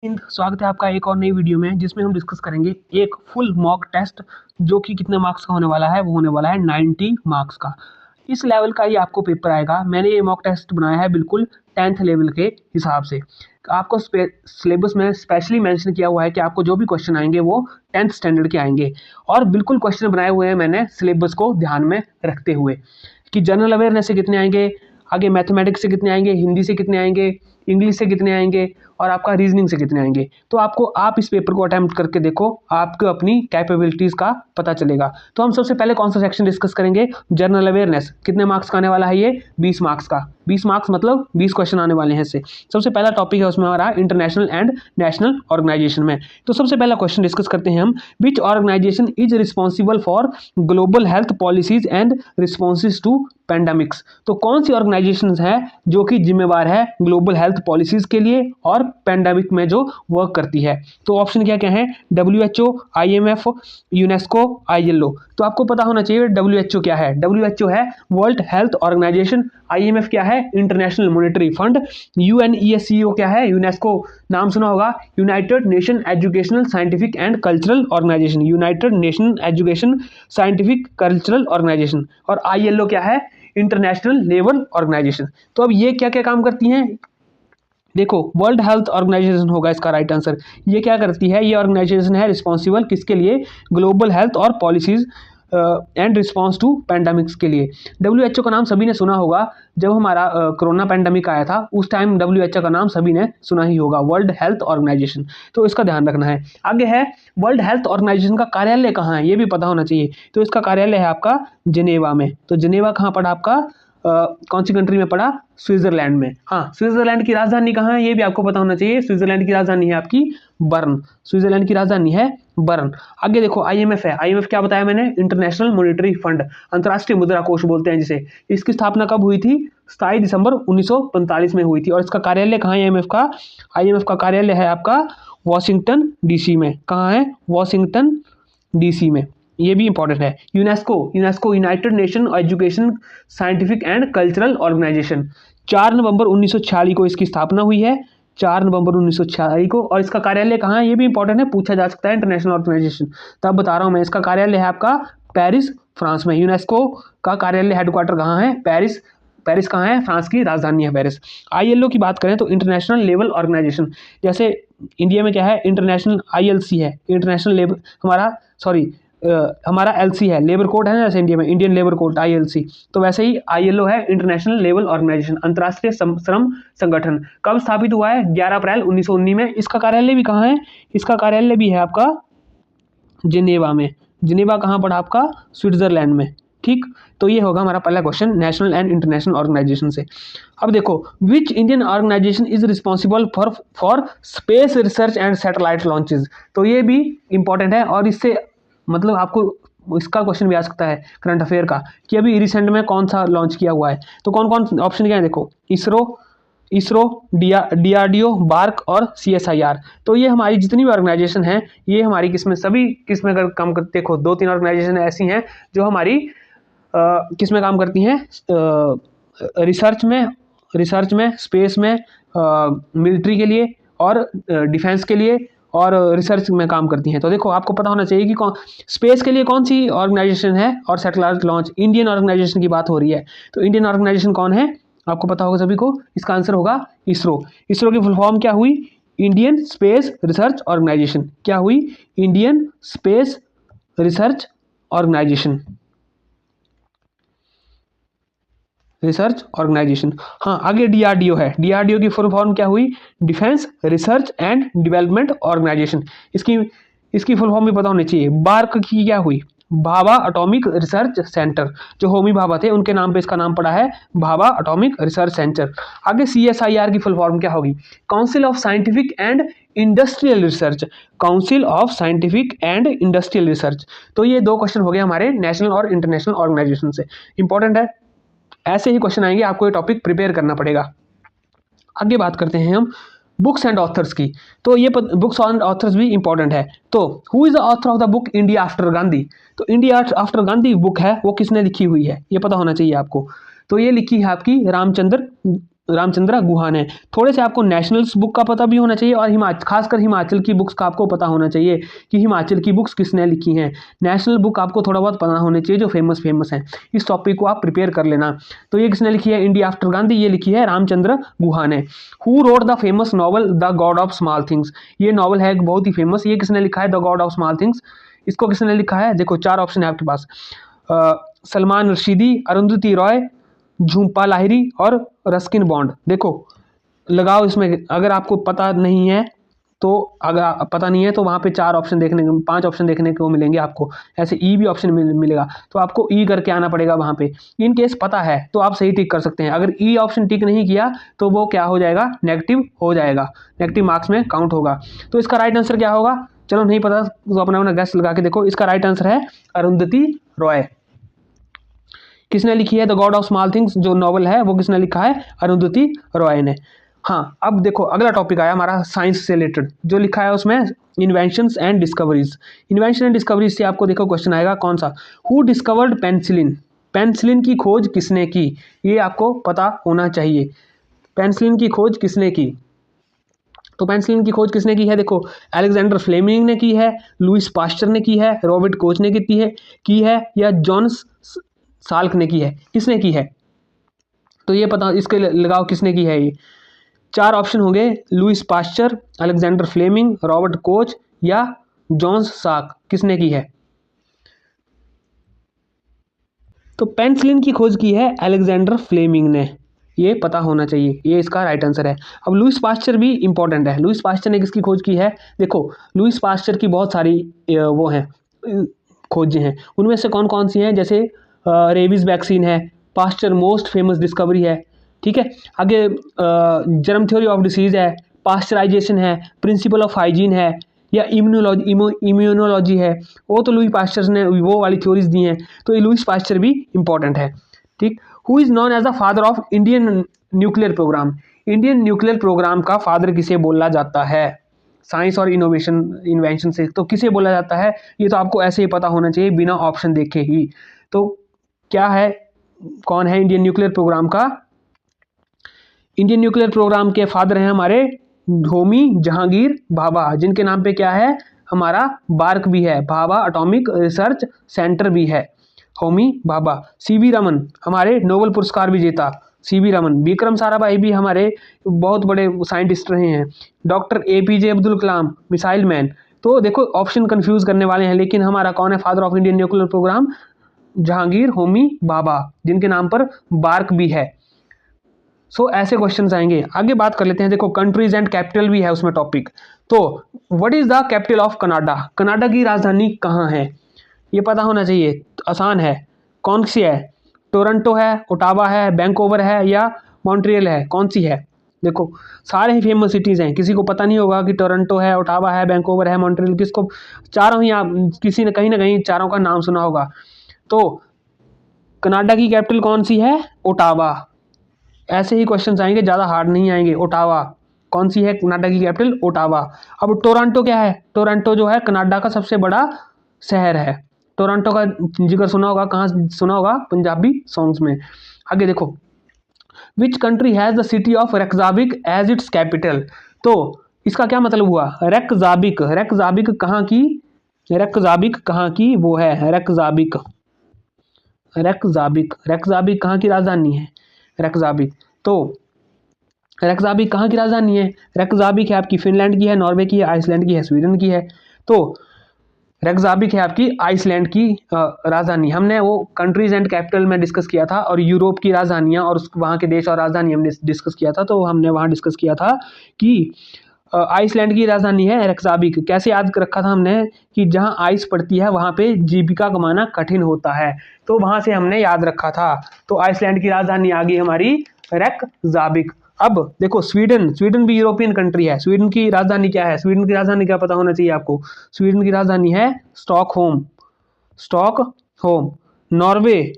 स्वागत है आपका एक और नई वीडियो में जिसमें हम डिस्कस करेंगे एक फुल मॉक टेस्ट जो कि कितने मार्क्स का होने वाला है। वो होने वाला है 90 मार्क्स का। इस लेवल का ही आपको पेपर आएगा। मैंने ये मॉक टेस्ट बनाया है बिल्कुल 10th लेवल के हिसाब से। आपको सिलेबस में स्पेशली मेंशन किया हुआ है कि आपको जो भी क्वेश्चन आएंगे वो 10th स्टैंडर्ड के आएंगे और बिल्कुल क्वेश्चन बनाए हुए हैं मैंने सिलेबस को ध्यान में रखते हुए कि जनरल अवेयरनेस से कितने आएंगे, आगे मैथमेटिक्स से कितने आएंगे, हिंदी से कितने आएंगे, इंग्लिश से कितने आएंगे और आपका रीजनिंग से कितने आएंगे। तो आप इस पेपर को अटेम्प्ट करके देखो, आपको अपनी कैपेबिलिटीज का पता चलेगा। तो हम सबसे पहले कौन सा सेक्शन डिस्कस करेंगे? General awareness. कितने मार्क्स का आने वाला है ये? 20 मार्क्स का। 20 मार्क्स मतलब 20 क्वेश्चन आने वाले हैं इससे। सबसे पहला टॉपिक है उसमें हमारा इंटरनेशनल एंड नेशनल ऑर्गेनाइजेशन में। तो सबसे पहला क्वेश्चन डिस्कस करते हैं हम। Which organisation is responsible for global health policies and responses to pandemics? तो कौन सी ऑर्गेनाइजेशन है जो कि जिम्मेवार है ग्लोबल हेल्थ पॉलिसीज के लिए और पेंडेमिक में जो वर्क करती है? तो ऑप्शन क्या क्या है? WHO, IMF, UNESCO, ILO। तो आपको पता होना चाहिए WHO क्या है। WHO है वर्ल्ड हेल्थ ऑर्गेनाइजेशन। IMF क्या है? International monetary fund. UNESCO क्या है? यूनेस्को नाम सुना होगा, United Nation educational scientific and cultural organisation. United Nation education scientific cultural organisation. और ILO क्या है? International labour organisation. तो अब ये क्या क्या काम करती हैं? देखो, वर्ल्ड हेल्थ ऑर्गेनाइजेशन होगा इसका राइट आंसर। ये क्या करती है? ये ऑर्गेनाइजेशन है रिस्पॉन्सिबल किसके लिए? ग्लोबल हेल्थ और policies and response to pandemics के लिए। WHO का नाम सभी ने सुना होगा। जब हमारा कोरोना पैंडमिक आया था उस टाइम WHO का नाम सभी ने सुना ही होगा, वर्ल्ड हेल्थ ऑर्गेनाइजेशन। तो इसका ध्यान रखना है। आगे है वर्ल्ड हेल्थ ऑर्गेनाइजेशन का कार्यालय कहाँ है, ये भी पता होना चाहिए। तो इसका कार्यालय है आपका जिनेवा में। तो जिनेवा कहाँ पड़ा आपका? कौन सी कंट्री में पड़ा? स्विट्जरलैंड में। हाँ, स्विट्जरलैंड की राजधानी कहाँ है ये भी आपको पता होना चाहिए। स्विट्जरलैंड की राजधानी है आपकी बर्न। स्विट्जरलैंड की राजधानी है बर्न। आगे देखो, IMF है। IMF क्या बताया मैंने? इंटरनेशनल मॉनेटरी फंड, अंतर्राष्ट्रीय मुद्रा कोष बोलते हैं जिसे। इसकी स्थापना कब हुई थी? 27 दिसंबर 1945 में हुई थी। और इसका कार्यालय कहाँ है IMF का? IMF का कार्यालय है आपका वॉशिंगटन DC में। कहाँ है? वॉशिंगटन DC में। ये भी इंपॉर्टेंट है। UNESCO United Nation education scientific and cultural organisation. 4 नवंबर 1946 को इसकी स्थापना हुई है। 4 नवंबर 1946 को। और इसका कार्यालय कहाँ है? ये भी इंपॉर्टेंट है, पूछा जा सकता है इंटरनेशनल ऑर्गेनाइजेशन। तब बता रहा हूँ मैं। इसका कार्यालय है आपका पेरिस, फ्रांस में। यूनेस्को का कार्यालय हेडक्वार्टर कहाँ है? पेरिस। पेरिस कहाँ है? फ्रांस की राजधानी है पेरिस। ILO की बात करें तो इंटरनेशनल लेबर ऑर्गेनाइजेशन। जैसे इंडिया में क्या है? इंटरनेशनल ILC है, इंटरनेशनल लेबर हमारा, सॉरी हमारा LC है, लेबर कोड है ना, जैसे इंडिया में इंडियन लेबर कोड ILC। तो वैसे ही ILO है इंटरनेशनल लेबर ऑर्गेनाइजेशन, अंतर्राष्ट्रीय श्रम संगठन। कब स्थापित हुआ है? 11 अप्रैल 1919 में। इसका कार्यालय भी कहाँ है? इसका कार्यालय भी है आपका जिनेवा में। जिनेवा कहाँ पड़ा आपका? स्विट्जरलैंड में। ठीक, तो ये होगा हमारा पहला question national and international organisation से। अब देखो, which Indian organisation is responsible for space research and satellite launches? तो ये भी इंपॉर्टेंट है और इससे मतलब आपको इसका क्वेश्चन भी आ सकता है करंट अफेयर का कि अभी रिसेंट में कौन सा लॉन्च किया हुआ है। तो कौन कौन ऑप्शन क्या है? देखो, इसरो, DRDO, बार्क और CSIR। तो ये हमारी जितनी भी ऑर्गेनाइजेशन है, ये हमारी किसमें, सभी किसमें अगर काम करते, देखो 2-3 ऑर्गेनाइजेशन ऐसी हैं जो हमारी किसमें काम करती हैं? रिसर्च में, स्पेस में, मिलिट्री के लिए और डिफेंस के लिए और रिसर्च में काम करती हैं। तो देखो, आपको पता होना चाहिए कि कौन स्पेस के लिए कौन सी ऑर्गेनाइजेशन है और सैटेलाइट लॉन्च इंडियन ऑर्गेनाइजेशन की बात हो रही है। तो इंडियन ऑर्गेनाइजेशन कौन है? आपको पता होगा सभी को। इसका आंसर होगा इसरो। इसरो की फुल फॉर्म क्या हुई? Indian space research organisation. क्या हुई? Indian space research organisation. Research organisation. हाँ, आगे DRDO है। DRDO की फुल फॉर्म क्या हुई? Defence research and development organisation. इसकी फुल फॉर्म भी पता होनी चाहिए। बार्क की क्या हुई? Bhabha atomic research centre. जो होमी भाभा थे उनके नाम पे इसका नाम पड़ा है भाभा एटॉमिक रिसर्च सेंटर। आगे CSIR की फुल फॉर्म क्या होगी? Council of scientific and industrial research. Council of scientific and industrial research. तो ये 2 क्वेश्चन हो गए हमारे नेशनल और इंटरनेशनल ऑर्गेनाइजेशन से। इंपॉर्टेंट है, ऐसे ही क्वेश्चन आएंगे, आपको ये टॉपिक प्रिपेयर करना पड़ेगा। आगे बात करते हैं हम बुक्स एंड ऑथर्स की। तो ये बुक्स एंड ऑथर्स भी इंपॉर्टेंट है। तो who is the author of the book India after Gandhi? तो इंडिया आफ्टर गांधी बुक है वो किसने लिखी हुई है, ये पता होना चाहिए आपको। तो ये लिखी है आपकी रामचंद्र गुहा ने। थोड़े से आपको नेशनल्स बुक का पता भी होना चाहिए और खासकर हिमाचल की बुक्स का आपको पता होना चाहिए कि हिमाचल की बुक्स किसने लिखी हैं। नेशनल बुक आपको थोड़ा बहुत पता होना चाहिए जो फेमस है। इस टॉपिक को आप प्रिपेयर कर लेना। तो ये किसने लिखी है? इंडिया आफ्टर गांधी, ये लिखी है रामचंद्र गुहा ने। Who wrote the famous novel the God of small things? ये नॉवल है बहुत ही फेमस, ये किसने लिखा है? The God of small things. इसको किसने लिखा है? देखो 4 ऑप्शन है आपके पास, सलमान रशीदी, अरुंधति रॉय, झुम्पा लाहिरी और रस्किन बॉन्ड। देखो लगाओ इसमें, अगर आपको पता नहीं है तो, अगर पता नहीं है तो वहाँ पे 4 ऑप्शन देखने को, 5 ऑप्शन देखने को मिलेंगे आपको। ऐसे ई भी ऑप्शन मिलेगा, तो आपको ई करके आना पड़ेगा वहाँ पे। इन केस पता है तो आप सही टिक कर सकते हैं। अगर ई ऑप्शन टिक नहीं किया तो वो क्या हो जाएगा? नेगेटिव हो जाएगा, नेगेटिव मार्क्स में काउंट होगा। तो इसका राइट आंसर क्या होगा? चलो नहीं पता तो अपना अपना गैस लगा के देखो। इसका राइट आंसर है अरुंधति रॉय। किसने लिखी है the God of small things? जो नॉवल है वो किसने लिखा है? अरुंधति रॉय ने। हाँ, अब देखो अगला टॉपिक आया हमारा साइंस से रिलेटेड, जो लिखा है उसमें inventions and discoveries. Invention and discoveries से आपको देखो क्वेश्चन आएगा कौन सा? Who discovered penicillin? पेनिसिलिन की खोज किसने की? ये आपको पता होना चाहिए। पेनिसिलिन की खोज किसने की? तो पेनिसिलिन की खोज किसने की है? देखो अलेक्जेंडर फ्लेमिंग ने की है, लुईस पास्चर ने की है, रॉबर्ट कोच ने की है या जॉन्स साल्क ने की है? किसने की है? तो ये पता, इसके लगाओ किसने की है। ये 4 ऑप्शन होंगे, Louis Pasteur, Alexander Fleming, Robert Koch या जॉन्स साल्क। किसने की है? तो पेनिसिलिन की खोज की है अलेक्जेंडर फ्लेमिंग ने, ये पता होना चाहिए, ये इसका राइट आंसर है। अब लुईस पास्चर भी इंपॉर्टेंट है। लुईस पास्चर ने किसकी खोज की है? देखो लुईस पास्चर की बहुत सारी वो हैं खोजें हैं, उनमें से कौन कौन सी हैं? जैसे रेबीज वैक्सीन है, पास्चर मोस्ट फेमस डिस्कवरी है, ठीक है। आगे जर्म थ्योरी ऑफ डिसीज है, पास्चराइजेशन है, प्रिंसिपल ऑफ हाइजीन है या इम्यूनोलॉजी है। वो तो लुईस पास्चर ने वो वाली थ्योरीज दी हैं, तो ये लुईस पास्चर भी इंपॉर्टेंट है, ठीक। Who is known as the father of Indian nuclear programme? Indian nuclear programme का फादर किसे बोला जाता है? साइंस और इन्वेंशन से तो किसे बोला जाता है? ये तो आपको ऐसे ही पता होना चाहिए बिना ऑप्शन देखे ही। तो क्या है, कौन है इंडियन न्यूक्लियर प्रोग्राम का? इंडियन न्यूक्लियर प्रोग्राम के फादर हैं हमारे होमी जहांगीर भाभा, जिनके नाम पे क्या है? हमारा बार्क भी है, भाभा एटॉमिक रिसर्च सेंटर भी है, होमी भाभा। सीवी रमन हमारे नोबेल पुरस्कार विजेता, सीवी रमन। विक्रम साराभाई भी हमारे बहुत बड़े साइंटिस्ट रहे हैं। Doctor APJ Abdul Kalam missile man. तो देखो ऑप्शन कंफ्यूज करने वाले हैं, लेकिन हमारा कौन है father of Indian nuclear programme? Jehangir Homi Bhabha, जिनके नाम पर बार्क भी है। सो ऐसे क्वेश्चंस आएंगे। आगे बात कर लेते हैं, देखो कंट्रीज एंड कैपिटल भी है उसमें टॉपिक। तो what is the capital of Canada? Canada की राजधानी कहाँ है? ये पता होना चाहिए, आसान है। कौन सी है? टोरंटो है, ओटावा है, वैंकूवर है या मॉन्ट्रियल है? कौन सी है? देखो सारे ही फेमस सिटीज़ हैं, किसी को पता नहीं होगा कि टोरंटो है, ओटावा है, वैंकूवर है, मॉन्ट्रियल, किसको? चारों ही आप किसी ने कहीं ना कहीं चारों का नाम सुना होगा। तो कनाडा की कैपिटल कौन सी है? ओटावा। ऐसे ही क्वेश्चन आएंगे, ज़्यादा हार्ड नहीं आएंगे। ओटावा कौन सी है कनाडा की कैपिटल? ओटावा। अब टोरंटो क्या है? टोरंटो जो है कनाडा का सबसे बड़ा शहर है। टोरंटो का जिक्र सुना होगा, कहाँ सुना होगा? पंजाबी सॉन्ग्स में। आगे देखो, which country has the city of Reykjavik as its capital? तो इसका क्या मतलब हुआ? रेक्जाविक, रेक्जाविक कहाँ की? रेक्जाविक कहाँ की वो है? रेक्जाविक, रेक्जाविक, रेक्जाविक कहाँ की राजधानी है? रेक्जाविक। तो रेक्जाविक कहाँ की राजधानी है? रेक्जाविक है आपकी फिनलैंड की है, नॉर्वे की है, आइसलैंड की है, स्वीडन की है। तो रेक्जाविक है आपकी आइसलैंड की राजधानी। हमने वो कंट्रीज एंड कैपिटल में डिस्कस किया था, और यूरोप की राजधानियाँ और वहाँ के देश और राजधानी हमने डिस्कस किया था। तो हमने वहाँ डिस्कस किया था कि आइसलैंड की राजधानी है रेक्जाविक। कैसे याद रखा था हमने? कि जहाँ आइस पड़ती है वहाँ पे जीविका कमाना कठिन होता है, तो वहाँ से हमने याद रखा था। तो आइसलैंड की राजधानी आ गई हमारी रेक्जाविक। अब देखो स्वीडन, स्वीडन भी यूरोपियन कंट्री है। स्वीडन की राजधानी क्या है? स्वीडन की राजधानी क्या पता होना चाहिए आपको? स्वीडन की राजधानी है स्टॉकहोम, स्टॉकहोम। नॉर्वे,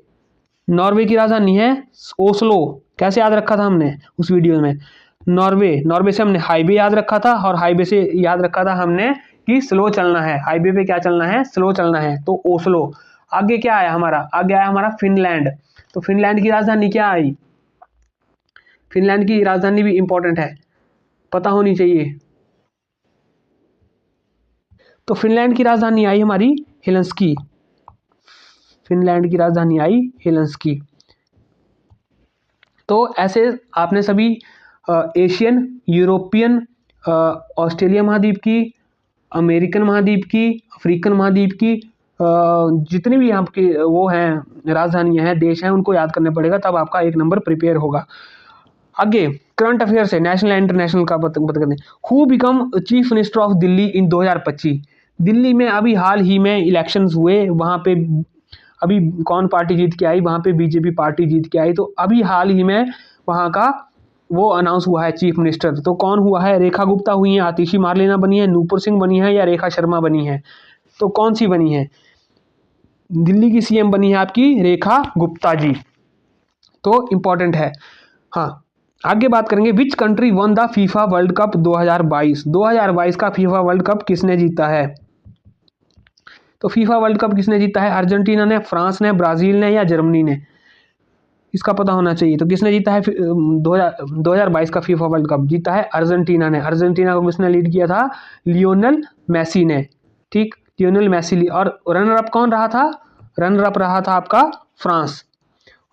नॉर्वे की राजधानी है ओस्लो। कैसे याद रखा था हमने उस वीडियो में? नॉर्वे, नॉर्वे से हमने हाईवे याद रखा था, और हाईवे से याद रखा था हमने कि स्लो चलना है, हाईवे पे क्या चलना है? स्लो चलना है, तो ओस्लो। आगे क्या आया हमारा? आगे आया हमारा फिनलैंड। तो फिनलैंड की राजधानी क्या आई? फिनलैंड की राजधानी भी इंपॉर्टेंट है, पता होनी चाहिए। तो फिनलैंड की राजधानी आई हमारी हेलसिंकी। फिनलैंड की राजधानी आई हेलसिंकी। तो ऐसे आपने सभी एशियन, यूरोपियन, ऑस्ट्रेलिया महाद्वीप की, अमेरिकन महाद्वीप की, अफ्रीकन महाद्वीप की जितनी भी यहाँ की वो हैं राजधानियाँ हैं, देश हैं, उनको याद करने पड़ेगा, तब आपका एक नंबर प्रिपेयर होगा। आगे करंट अफेयर्स है, नेशनल एंड इंटरनेशनल का बात करते हैं। Who become chief minister of Delhi in 2025? Delhi में अभी हाल ही में इलेक्शंस हुए, वहाँ पे अभी कौन पार्टी जीत के आई? वहाँ पे बीजेपी पार्टी जीत के आई। तो अभी हाल ही में वहाँ का वो अनाउंस हुआ है चीफ मिनिस्टर। तो कौन हुआ है? रेखा गुप्ता हुई है, आतिशी मारलेना बनी है, नूपुर सिंह बनी है, या रेखा शर्मा बनी है? तो कौन सी बनी है? दिल्ली की सीएम बनी है आपकी रेखा गुप्ता जी। तो इंपॉर्टेंट है। हाँ, आगे बात करेंगे, which country one the FIFA world cup 2022? 2022 का फीफा वर्ल्ड कप किसने जीता है? तो फीफा वर्ल्ड कप किसने जीता है? अर्जेंटीना ने, फ्रांस ने, ब्राजील ने, या जर्मनी ने? इसका पता होना चाहिए। तो किसने जीता है 2022 का फीफा वर्ल्ड कप? जीता है अर्जेंटीना ने। अर्जेंटीना को किसने लीड किया था? लियोनेल मेसी ने। ठीक, लियोनेल मेसी। और रनर अप कौन रहा था? रनर अप रहा था आपका फ्रांस।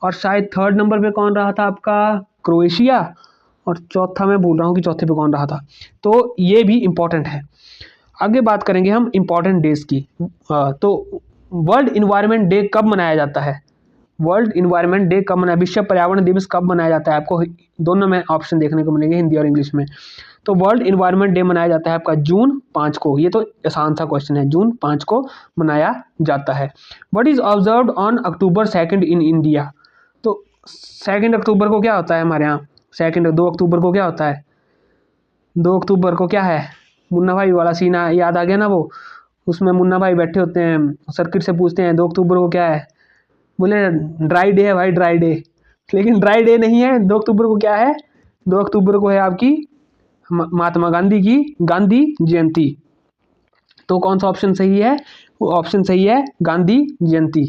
और शायद थर्ड नंबर पे कौन रहा था आपका? क्रोएशिया। और चौथा मैं भूल रहा हूँ कि चौथे पे कौन रहा था। तो ये भी इंपॉर्टेंट है। आगे बात करेंगे हम इंपॉर्टेंट डेज की। तो वर्ल्ड इन्वायरमेंट डे कब मनाया जाता है? वर्ल्ड इन्वायरमेंट डे कब मनाया, विश्व पर्यावरण दिवस कब मनाया जाता है? आपको दोनों में ऑप्शन देखने को मिलेंगे, हिंदी और इंग्लिश में। तो वर्ल्ड इन्वायरमेंट डे मनाया जाता है आपका जून 5 को। ये तो आसान सा क्वेश्चन है, जून 5 को मनाया जाता है। What is observed on October 2 in India? तो 2 अक्टूबर को क्या होता है हमारे यहाँ? 2 अक्टूबर को क्या होता है? 2 अक्टूबर को क्या है? मुन्ना भाई वाला सीना याद आ गया ना वो? उसमें मुन्ना भाई बैठे होते हैं, सर्किट से पूछते हैं 2 अक्टूबर को क्या है? बोले ड्राई डे है भाई, ड्राई डे। लेकिन ड्राई डे नहीं है। 2 अक्टूबर को क्या है? 2 अक्टूबर को है आपकी महात्मा गांधी की गांधी जयंती। तो कौन सा ऑप्शन सही है? वो ऑप्शन सही है गांधी जयंती।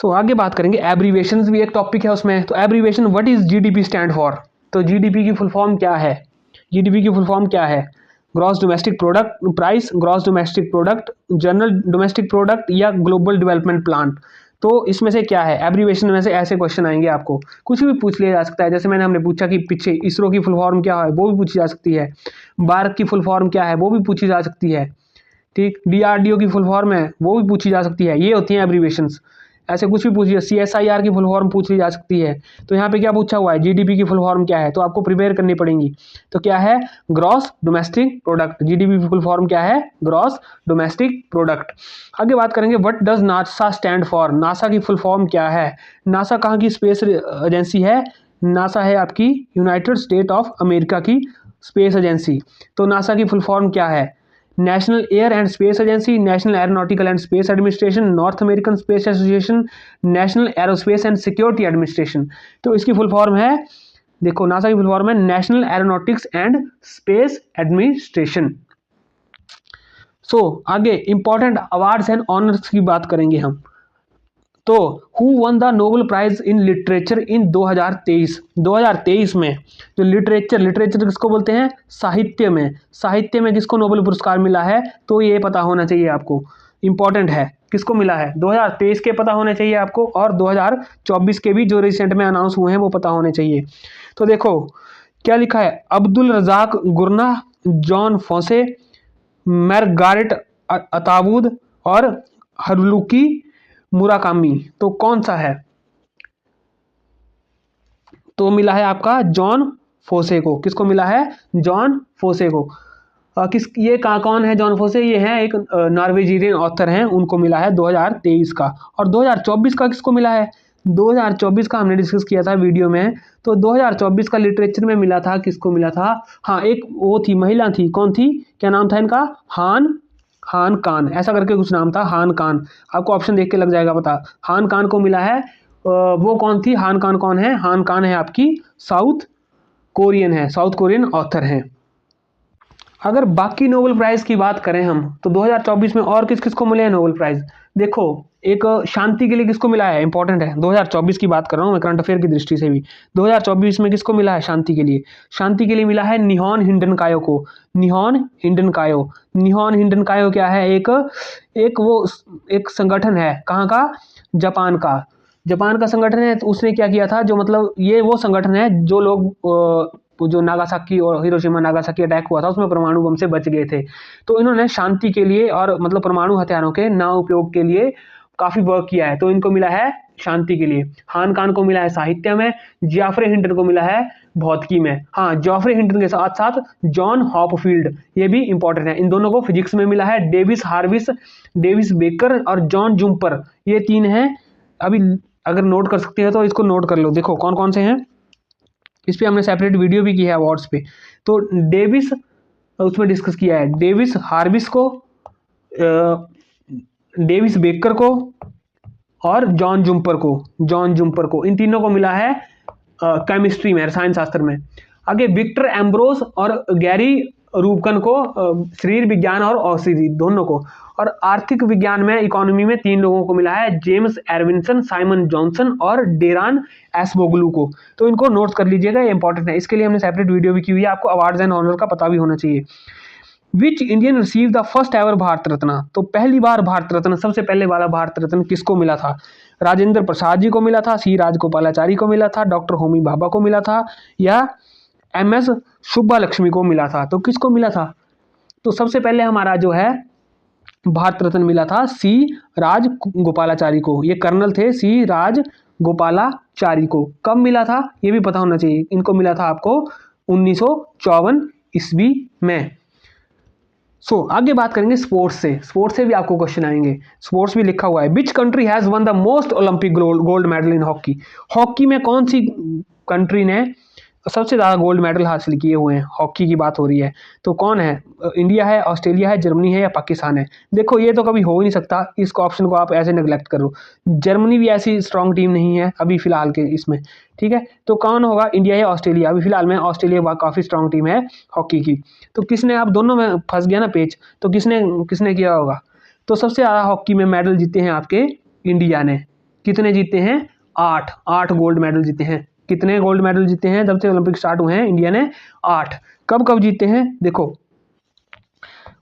तो आगे बात करेंगे, एब्रीवेशंस भी एक टॉपिक है उसमें। तो abbreviation, what is GDP stand for? तो जीडीपी की फुल फॉर्म क्या है? जीडीपी की फुल फॉर्म क्या है? Gross domestic product price, gross domestic product, general domestic product, या ग्लोबल डेवलपमेंट प्लान? तो इसमें से क्या है? एब्रीवेशन में से ऐसे क्वेश्चन आएंगे, आपको कुछ भी पूछ लिया जा सकता है। जैसे हमने पूछा कि पीछे इसरो की फुल फॉर्म क्या है, वो भी पूछी जा सकती है। भारत की फुल फॉर्म क्या है, वो भी पूछी जा सकती है। ठीक, डीआरडीओ की फुल फॉर्म है, वो भी पूछी जा सकती है। ये होती हैं एब्रीवेशंस। ऐसे कुछ भी पूछिए, सीएसआईआर की फुल फॉर्म पूछ ली जा सकती है। तो यहाँ पे क्या पूछा हुआ है? जीडीपी की फुल फॉर्म क्या है? तो आपको प्रिपेयर करनी पड़ेगी। तो क्या है? Gross domestic product. जीडीपी की फुल फॉर्म क्या है? Gross domestic product. आगे बात करेंगे, what does NASA stand for? NASA की फुल फॉर्म क्या है? नासा कहाँ की स्पेस एजेंसी है? नासा है आपकी यूनाइटेड स्टेट ऑफ अमेरिका की स्पेस एजेंसी। तो नासा की फुल फॉर्म क्या है? National air and space agency, national aeronautical and space administration, North American space association, national aerospace and security administration. तो इसकी फुल फॉर्म है, देखो नासा की फुल फॉर्म है national aeronautics and space administration. आगे important awards and honours की बात करेंगे हम। तो who won the Nobel prize in literature in 2023? 2023 में जो लिटरेचर किसको बोलते हैं? साहित्य में किसको नोबेल पुरस्कार मिला है? तो ये पता होना चाहिए आपको, इंपॉर्टेंट है। किसको मिला है? 2023 के पता होने चाहिए आपको, और 2024 के भी जो रिसेंट में अनाउंस हुए हैं वो पता होने चाहिए। तो देखो क्या लिखा है, अब्दुल रजाक गुरना, जॉन फोसे, मार्गारेट अतावुद और हरुकी मुराकामी। तो कौन सा है? तो मिला है आपका जॉन फोसे को। किसको मिला है? जॉन फोसे को। ये कौन है जॉन फोसे? ये है एक नॉर्वेजियन ऑथर हैं, उनको मिला है 2023 का। और 2024 का किसको मिला है? 2024 का हमने डिस्कस किया था वीडियो में। तो 2024 का लिटरेचर में मिला था, किसको मिला था? हाँ, एक वो थी, महिला थी, कौन थी, क्या नाम था इनका? हान कान, ऐसा करके कुछ नाम था, हान कान। आपको ऑप्शन देख के लग जाएगा पता। हान कान को मिला है। वो कौन थी? हान कान कौन है? हान कान है आपकी साउथ कोरियन ऑथर हैं। अगर बाकी नोबेल प्राइज़ की बात करें हम, तो 2024 में और किस-किस को मिले हैं नोबेल प्राइज़? देखो, एक शांति के लिए किसको मिला है, इंपॉर्टेंट है, 2024 की बात कर रहा हूँ मैं करंट अफेयर की दृष्टि से भी। 2024 में किसको मिला है शांति के लिए? शांति के लिए मिला है निहोन हिंडन कायो को। निहोन हिंडन कायो। निहोन हिंडन कायो क्या है? एक संगठन है, कहाँ का? जापान का। जापान का संगठन है, तो उसने क्या किया था, जो मतलब ये वो संगठन है जो लोग जो नागासाकी और हिरोशिमा नागासाकी अटैक हुआ था उसमें परमाणु बम से बच गए थे। तो इन्होंने शांति के लिए और मतलब परमाणु हथियारों के ना उपयोग के लिए काफी वर्क किया है, तो इनको मिला है शांति के लिए। हान कान को मिला है साहित्य में, जियोफ्रे हिंटन को मिला है भौतिकी में। हाँ, जियोफ्रे हिंटन के साथ साथ जॉन हॉपफील्ड, ये भी इंपॉर्टेंट है, इन दोनों को फिजिक्स में मिला है। डेविस हार्विस, डेविस बेकर और जॉन जुम्पर, ये 3 हैं। अभी अगर नोट कर सकते हो तो इसको नोट कर लो। देखो कौन कौन से हैं, इस पे हमने सेपरेट वीडियो भी की है अवार्ड्स पे। तो डेविस उसमें डिस्कस किया है, डेविस हार्विस को, डेविस बेकर को और जॉन जुम्पर को, इन तीनों को मिला है केमिस्ट्री में, रसायन शास्त्र में। आगे विक्टर एम्ब्रोस और गैरी रूबकन को शरीर विज्ञान और औषधि दोनों को। और आर्थिक विज्ञान में, इकोनॉमी में 3 लोगों को मिला है, जेम्स एरविनसन, साइमन जॉनसन और डेरान एसबोगलू को। तो इनको नोट कर लीजिएगा, ये इंपॉर्टेंट है, इसके लिए हमने सेपरेट वीडियो भी की हुई है, आपको अवार्ड्स एंड ऑनर का पता भी होना चाहिए। Which Indian receive the first ever Bharat Ratna? तो पहली बार भारत रत्न, सबसे पहले वाला भारत रत्न किसको मिला था? राजेंद्र प्रसाद जी को मिला था, सी राजगोपालाचारी को मिला था, डॉक्टर होमी भाभा को मिला था, या एम.एस. सुब्बालक्ष्मी को मिला था? तो किसको मिला था? तो सबसे पहले हमारा जो है भारत रत्न मिला था सी राजगोपालाचारी को। ये कर्नल थे सी राजगोपालाचारी को। कब मिला था ये भी पता होना चाहिए। इनको मिला था आपको 1954 ईस्वी में। आगे बात करेंगे स्पोर्ट्स से। स्पोर्ट्स से भी आपको क्वेश्चन आएंगे, स्पोर्ट्स भी लिखा हुआ है। Which country has one the most Olympic gold medal in hockey? Hockey में कौन सी कंट्री ने सबसे ज़्यादा गोल्ड मेडल हासिल किए हुए हैं? हॉकी की बात हो रही है, तो कौन है? इंडिया है, ऑस्ट्रेलिया है, जर्मनी है या पाकिस्तान है? देखो ये तो कभी हो ही नहीं सकता, इस ऑप्शन को आप ऐसे नेग्लेक्ट करो। जर्मनी भी ऐसी स्ट्रॉन्ग टीम नहीं है अभी फिलहाल के इसमें, ठीक है। तो कौन होगा, इंडिया या ऑस्ट्रेलिया? अभी फिलहाल में ऑस्ट्रेलिया काफ़ी स्ट्रॉन्ग टीम है हॉकी की। तो किसने, आप दोनों में फंस गया ना पेज, तो किसने किया होगा? तो सबसे ज़्यादा हॉकी में मेडल जीते हैं आपके इंडिया ने। कितने जीते हैं? 8 गोल्ड मेडल जीते हैं। कितने गोल्ड मेडल जीते हैं जब से ओलंपिक स्टार्ट हुए हैं? इंडिया ने 8। कब जीते हैं? देखो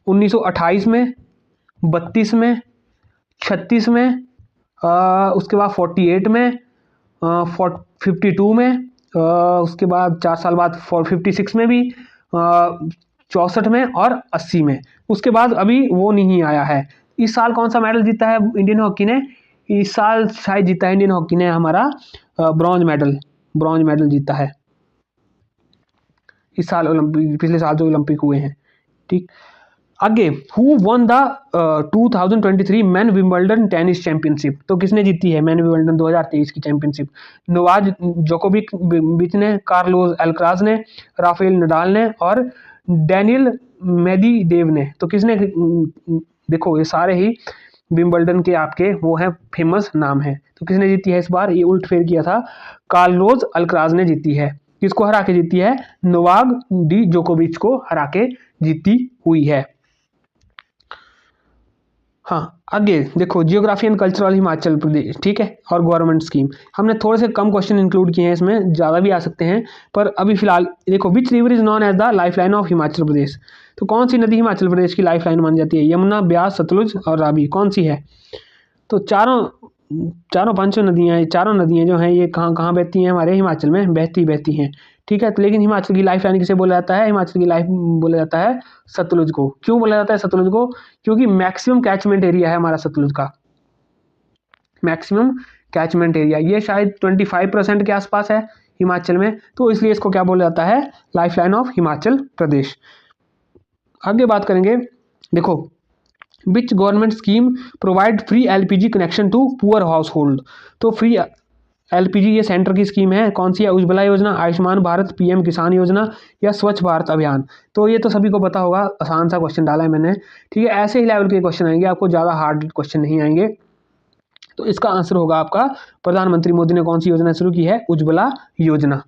1928 में, 32 में, 36 में, उसके बाद 48 में, 52 में, उसके बाद 4 साल बाद 56 में भी, 64 में और 80 में। उसके बाद अभी वो नहीं आया है। इस साल कौन सा मेडल जीता है इंडियन हॉकी ने? इस साल शायद जीता है इंडियन हॉकी ने हमारा ब्रॉन्ज मेडल जीता है इस साल ओलंपिक, पिछले साल जो ओलंपिक हुए हैं, ठीक। आगे, who won the 2023 man Wimbledon tennis championship? तो किसने जीती है मैन विंबलडन 2023 की चैंपियनशिप? नोवाक जोकोविच ने, कार्लोस अल्काराज ने, राफेल नडाल ने और डैनियल मेदवेदेव ने। तो किसने? देखो ये सारे ही विंबलडन के आपके वो हैं, फेमस नाम है। तो किसने जीती है इस बार? ये उल्ट फेर किया था, कार्लोस अल्काराज ने जीती है। किसको हरा के जीती है? नोवाक जोकोविच को हरा के जीती हुई है। हाँ, आगे देखो, geography and cultural Himachal Pradesh, ठीक है, और गवर्नमेंट स्कीम। हमने थोड़े से कम क्वेश्चन इंक्लूड किए हैं इसमें, ज़्यादा भी आ सकते हैं, पर अभी फिलहाल देखो, which river is known as the life line of Himachal Pradesh? तो कौन सी नदी हिमाचल प्रदेश की लाइफ लाइन मानी जाती है? यमुना, ब्यास, सतलुज और रावी, कौन सी है? तो चारों पांचों नदियाँ, चारों नदियाँ जो हैं ये कहाँ बहती हैं? हमारे हिमाचल में बहती हैं, ठीक है। तो लेकिन हिमाचल की लाइफ लाइन किसे बोला जाता है? हिमाचल की लाइफ बोला जाता है सतलुज को। क्यों बोला जाता है सतलुज को? क्योंकि मैक्सिमम कैचमेंट एरिया है हमारा सतलुज का, मैक्सिमम कैचमेंट एरिया ये शायद 25% के आसपास है हिमाचल में, तो इसलिए इसको क्या बोला जाता है? Life line of Himachal Pradesh. आगे बात करेंगे, देखो, which government scheme provide free LPG connection to poor house hold? तो फ्री एलपीजी ये सेंटर की स्कीम है, कौन सी है? उज्ज्वला योजना, आयुष्मान भारत, पीएम किसान योजना या स्वच्छ भारत अभियान? तो ये तो सभी को पता होगा, आसान सा क्वेश्चन डाला है मैंने, ठीक है। ऐसे ही लेवल के क्वेश्चन आएंगे, आपको ज़्यादा हार्ड क्वेश्चन नहीं आएंगे। तो इसका आंसर होगा आपका, प्रधानमंत्री मोदी ने कौन सी योजना शुरू की है? उज्ज्वला योजना।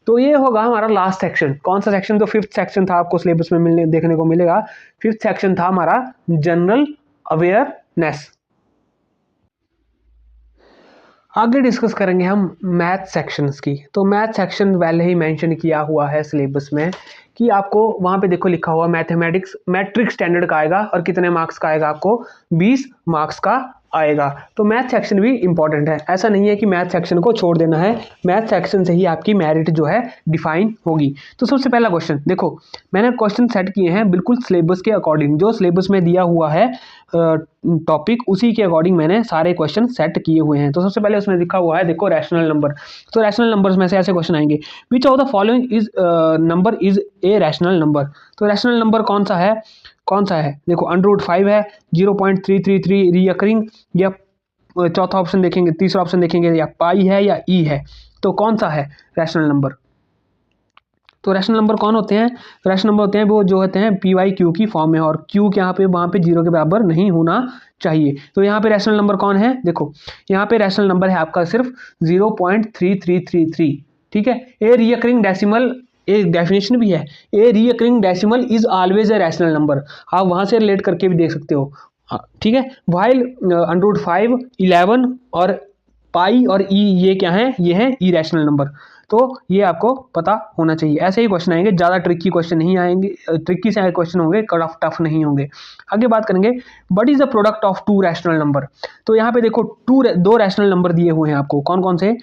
तो ये होगा हमारा लास्ट सेक्शन। कौन सा सेक्शन? तो फिफ्थ सेक्शन था, आपको सिलेबस में देखने को मिलेगा। फिफ्थ सेक्शन था हमारा जनरल अवेयरनेस। आगे डिस्कस करेंगे हम मैथ सेक्शंस की। तो मैथ सेक्शन पहले ही मेंशन किया हुआ है सिलेबस में कि आपको वहाँ पे देखो लिखा हुआ मैथमेटिक्स मैट्रिक स्टैंडर्ड का आएगा और कितने मार्क्स का आएगा? आपको 20 मार्क्स का आएगा। तो मैथ सेक्शन भी इंपॉर्टेंट है, ऐसा नहीं है कि मैथ सेक्शन को छोड़ देना है, मैथ सेक्शन से ही आपकी मेरिट जो है डिफाइन होगी। तो सबसे पहला क्वेश्चन देखो, मैंने क्वेश्चन सेट किए हैं बिल्कुल सिलेबस के अकॉर्डिंग, जो सिलेबस में दिया हुआ है टॉपिक उसी के अकॉर्डिंग मैंने सारे क्वेश्चन सेट किए हुए हैं। तो सबसे पहले उसमें लिखा हुआ है देखो रैशनल नंबर। तो रैशनल नंबर्स में से ऐसे क्वेश्चन आएंगे, which of the following is number is a rational number. तो रैशनल नंबर कौन सा है? देखो √5 है, 0.333 रिकरिंग, या चौथा ऑप्शन देखेंगे, तीसरा ऑप्शन देखेंगे, या पाई है या ई है। तो कौन सा है रैशनल नंबर? तो रैशनल नंबर कौन होते हैं? रैशनल नंबर होते हैं वो जो होते हैं पी वाई क्यू की फॉर्म में, और क्यू यहाँ पे वहाँ पे 0 के बराबर नहीं होना चाहिए। तो यहाँ पे रैशनल नंबर कौन है? देखो यहाँ पे रैशनल नंबर है आपका सिर्फ 0.3333। ठीक है। ए रिकरिंग डेसिमल, एक डेफिनेशन भी है, a recurring decimal is always a rational number. आप वहाँ से रिलेट करके भी देख सकते हो। ठीक है। वाइल √5, 11 और पाई और ई ये क्या है? ये है इरेशनल नंबर। तो ये आपको पता होना चाहिए। ऐसे ही क्वेश्चन आएंगे, ज़्यादा ट्रिकी क्वेश्चन नहीं आएंगे, ट्रिकी से क्वेश्चन होंगे, कट ऑफ टफ नहीं होंगे। आगे बात करेंगे what is the product of to rational number. तो यहाँ पे देखो दो रैशनल नंबर दिए हुए हैं आपको, कौन कौन से?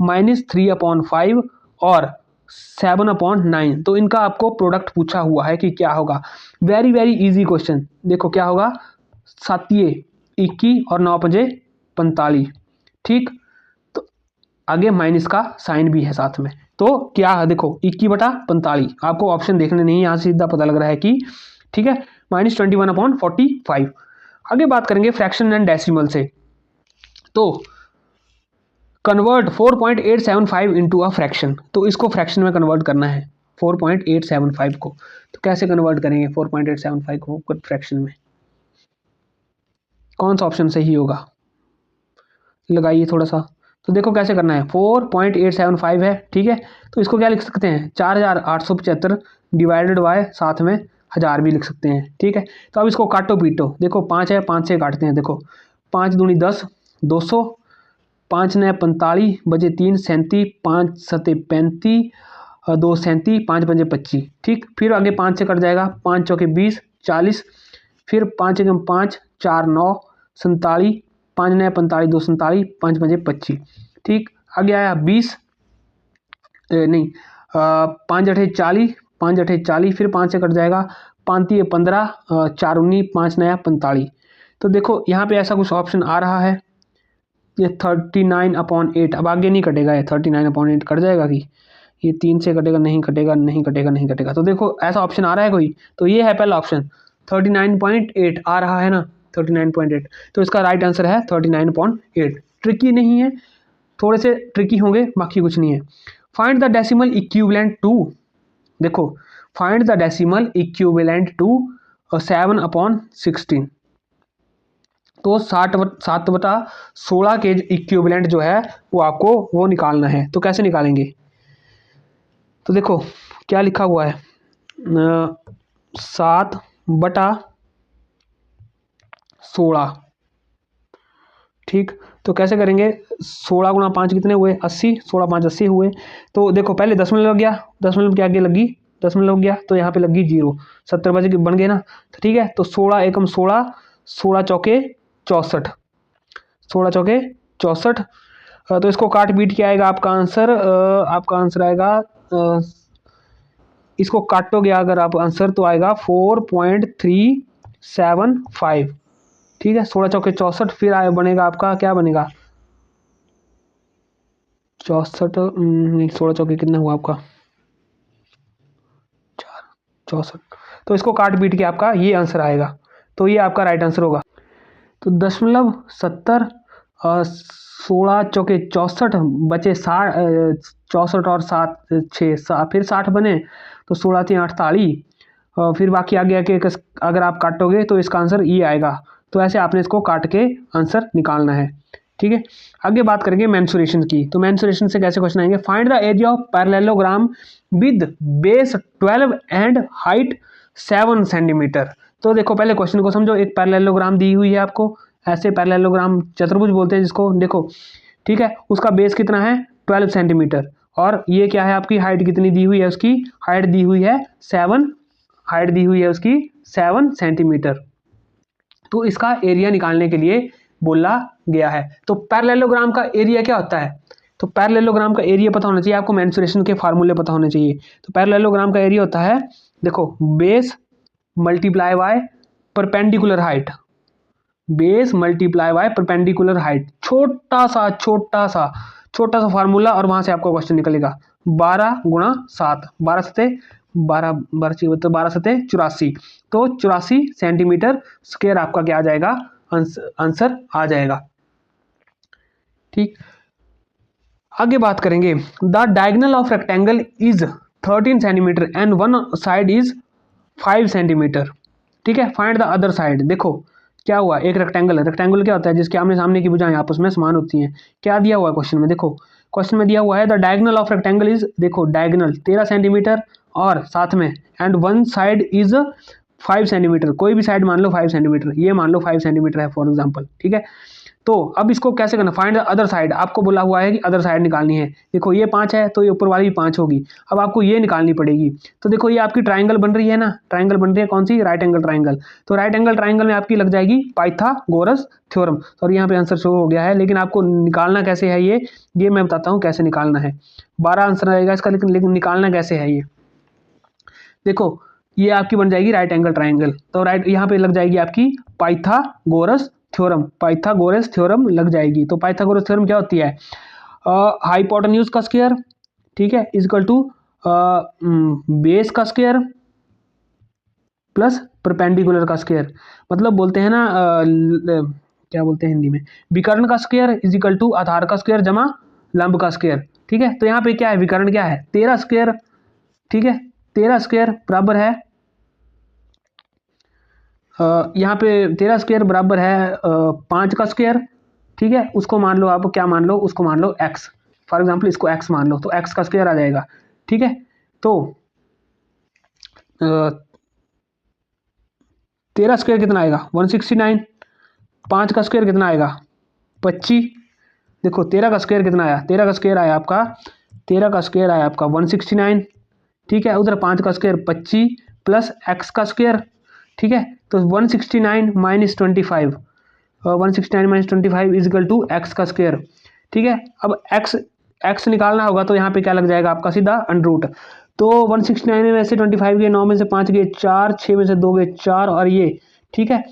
-3/5 और 7/9। तो इनका आपको प्रोडक्ट पूछा हुआ है कि क्या होगा। Very very easy question. देखो क्या होगा, 7 21 और 9 45। ठीक। तो आगे माइनस का साइन भी है साथ में। तो क्या है देखो 21/45, आपको ऑप्शन देखने नहीं, यहाँ से सीधा पता लग रहा है कि ठीक है -21/45। आगे बात करेंगे फ्रैक्शन एंड डेसिमल से। तो कन्वर्ट 4.875 इनटू अ फ्रैक्शन। तो इसको फ्रैक्शन में कन्वर्ट करना है 4.875 को। तो कैसे कन्वर्ट करेंगे 4.875 को फ्रैक्शन में? कौन सा ऑप्शन सही होगा? लगाइए थोड़ा सा। तो देखो कैसे करना है, 4.875 है। ठीक है। तो इसको क्या लिख सकते हैं? 4875 डिवाइडेड बाय साथ में 1000 भी लिख सकते हैं। ठीक है। तो अब इसको काटो पीटो। देखो 5 है, 5 से काटते हैं। देखो 5 दूनी 10, 200, 5 9 45 बजे 3 37, 5 7 35, 2 37, 5 5 25। ठीक। फिर आगे 5 से कट जाएगा, 5 चौके 20 40, फिर 5 एकम 5 4 9 47, 5 9 45 2 47, 5 5 25। ठीक। आगे आया 20 नहीं 5 8 40, 5 8 40, फिर 5 से कट जाएगा, 5 3 15, 4 19, 5 9 45। तो देखो यहाँ पे ऐसा कुछ ऑप्शन आ रहा है, ये 39/8। अब आगे नहीं कटेगा, ये 39/8 कट जाएगा कि ये 3 से कटेगा? नहीं कटेगा, नहीं कटेगा, नहीं कटेगा। तो देखो ऐसा ऑप्शन आ रहा है कोई? तो ये है पहला ऑप्शन, 39.8 आ रहा है ना, 39.8। तो इसका राइट आंसर है 39.8। ट्रिकी नहीं है, थोड़े से ट्रिकी होंगे, बाकी कुछ नहीं है। Find the decimal equivalent to, देखो find the decimal equivalent to 7/16। तो 7/16 के इक्विवेलेंट जो है वो आपको वो निकालना है। तो कैसे निकालेंगे? तो देखो क्या लिखा हुआ है, 7/16। ठीक। तो कैसे करेंगे? 16 × 5 कितने हुए? 80। 16 5 80 हुए। तो देखो पहले दशमलव लग गया, दशमलव के आगे लगी दशमलव लग गया, तो यहाँ पे लगी 0। 70 बजे बन गए ना। तो ठीक है। तो 16 एकम 16, 16 चौके 64, 16 चौके 64। तो इसको काट पीट के आएगा आपका आंसर, आएगा इसको काटोगे अगर आप आंसर तो आएगा 4.375। ठीक है। 16 चौके 64, फिर आए बनेगा आपका, क्या बनेगा? 64 नहीं, 16 चौके कितना हुआ आपका? 64। तो इसको काट पीट के आपका ये आंसर आएगा। तो ये आपका राइट आंसर होगा। तो 0.70 और 16 चौके 64 बचे 64 और 7 6 फिर 60 बने, तो 16 3 48। फिर बाकी आगे आके अगर आप काटोगे तो इसका आंसर ये आएगा। तो ऐसे आपने इसको काट के आंसर निकालना है। ठीक है। आगे बात करेंगे मेंसुरेशन की। तो मेंसुरेशन से कैसे क्वेश्चन आएंगे, find the area of parallelogram with base 12 and height 7 centimetre. तो देखो पहले क्वेश्चन को समझो। एक पैरेललोग्राम दी हुई है आपको, ऐसे पैरेललोग्राम चतुर्भुज बोलते हैं जिसको, देखो ठीक है। उसका बेस कितना है 12 सेंटीमीटर, और ये क्या है आपकी हाइट कितनी दी हुई है, उसकी हाइट दी हुई है 7, हाइट दी हुई है उसकी 7 सेंटीमीटर। तो इसका एरिया निकालने के लिए बोला गया है। तो पैरेललोग्राम का एरिया क्या होता है, तो पैरेललोग्राम का एरिया पता होना चाहिए आपको, मेंसुरेशन के फार्मूले पता होने चाहिए। तो पैरेललोग्राम का एरिया होता है, देखो base multiply by perpendicular height, base multiply by perpendicular height. छोटा सा फार्मूला, और वहां से आपको क्वेश्चन निकलेगा 12 गुणा 7, 12 सते 12, 12 सते 84, तो 84 सेंटीमीटर स्क्वायर आपका क्या आ जाएगा, आंसर आ जाएगा। ठीक, आगे बात करेंगे। The diagonal of rectangle is 13 centimetre and one side is 5 centimetre. ठीक है, फाइंड द अदर साइड। देखो क्या हुआ, एक रेक्टेंगल, रेक्टेंगल क्या होता है, जिसके आमने सामने की भुजाएं आपस में समान होती हैं। क्या दिया हुआ है क्वेश्चन में, देखो क्वेश्चन में दिया हुआ है the diagonal of rectangle is, देखो डायगोनल 13 सेंटीमीटर और साथ में and one side is 5 centimetre, कोई भी साइड मान लो 5 सेंटीमीटर, ये मान लो 5 सेंटीमीटर है फॉर एग्जाम्पल। ठीक है, तो अब इसको कैसे करना, फाइंड द अदर साइड। आपको बोला हुआ है कि अदर साइड निकालनी है। देखो ये 5 है तो ये ऊपर वाली भी 5 होगी, अब आपको ये निकालनी पड़ेगी। तो देखो ये आपकी ट्राइंगल बन रही है ना, ट्राइंगल बन रही है कौन सी, राइट एंगल ट्राइंगल। तो राइट एंगल ट्राइंगल में आपकी लग जाएगी पाइथागोरस थ्योरम। और यहाँ पे आंसर शो हो गया है, लेकिन आपको निकालना कैसे है ये मैं बताता हूँ कैसे निकालना है। 12 आंसर आएगा इसका, लेकिन निकालना कैसे है ये, देखो ये आपकी बन जाएगी राइट एंगल ट्राइंगल। तो राइट यहाँ पे लग जाएगी आपकी पाइथागोरस थ्योरम, पाइथागोरस थ्योरम लग जाएगी। तो पाइथागोरस थ्योरम क्या होती है, हाइपोटेन्यूज का स्क्वायर, ठीक है, इक्वल टू बेस का स्क्वायर प्लस परपेंडिकुलर का स्क्वायर। मतलब बोलते हैं ना क्या बोलते हैं हिंदी में, विकर्ण का स्क्वायर इज इक्वल टू आधार का स्क्वायर जमा लंब का स्क्वायर। ठीक है, तो यहाँ पे क्या है, विकर्ण क्या है 13 स्क्वायर। ठीक है, 13 स्क्वायर बराबर है यहाँ पे 13 स्क्वायर बराबर है 5 का स्क्वायर। ठीक है, उसको मान लो, आप क्या मान लो, उसको मान लो x, फॉर एग्जांपल इसको x मान लो, तो x का स्क्वायर आ जाएगा। ठीक है, तो 13 स्क्वायर कितना आएगा 169, 5 का स्क्वायर कितना आएगा 25। देखो 13 का स्क्वायर कितना आया, 13 का स्क्वायर आया आपका, 13 का स्क्वायर आया आपका 169। ठीक है, उधर 5 का स्क्वायर 25 प्लस x का स्क्वायर। ठीक है, तो 169 minus 25, 169 minus 25 is equal to x का स्क्वायर। ठीक है, अब x निकालना होगा तो यहाँ पे क्या लग जाएगा आपका सीधा अंडर। तो 169 में से 25 गए, 9 में से 5 गए 4, 6 में से 2 गए 4, और ये ठीक है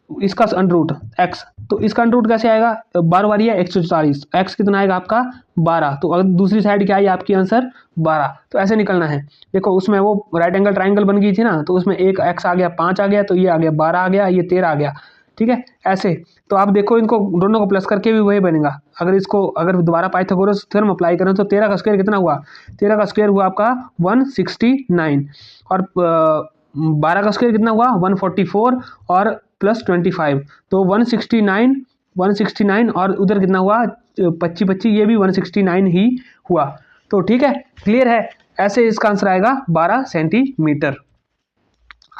इसका अंडर x। तो इसका अंडर कैसे आएगा, 12 बार है 144, x कितना आएगा आपका 12। तो अगर दूसरी साइड क्या है आपकी आंसर 12। तो ऐसे निकलना है। देखो उसमें वो राइट एंगल ट्राइंगल बन गई थी ना, तो उसमें एक x आ गया, 5 आ गया, तो ये आ गया 12 आ गया, ये 13 आ गया। ठीक है, ऐसे तो आप देखो इनको दोनों को प्लस करके भी वही बनेगा। अगर दोबारा पाइथागोरस थ्योरम अप्लाई करें तो 13 का स्क्वायर कितना हुआ, 13 का स्क्वायर हुआ आपका 169, और 12 का स्क्वायर कितना हुआ 144 और प्लस 25, तो 169 और उधर कितना हुआ 25, ये भी 169 ही हुआ। तो ठीक है, क्लियर है, ऐसे इसका आंसर आएगा 12 सेंटीमीटर।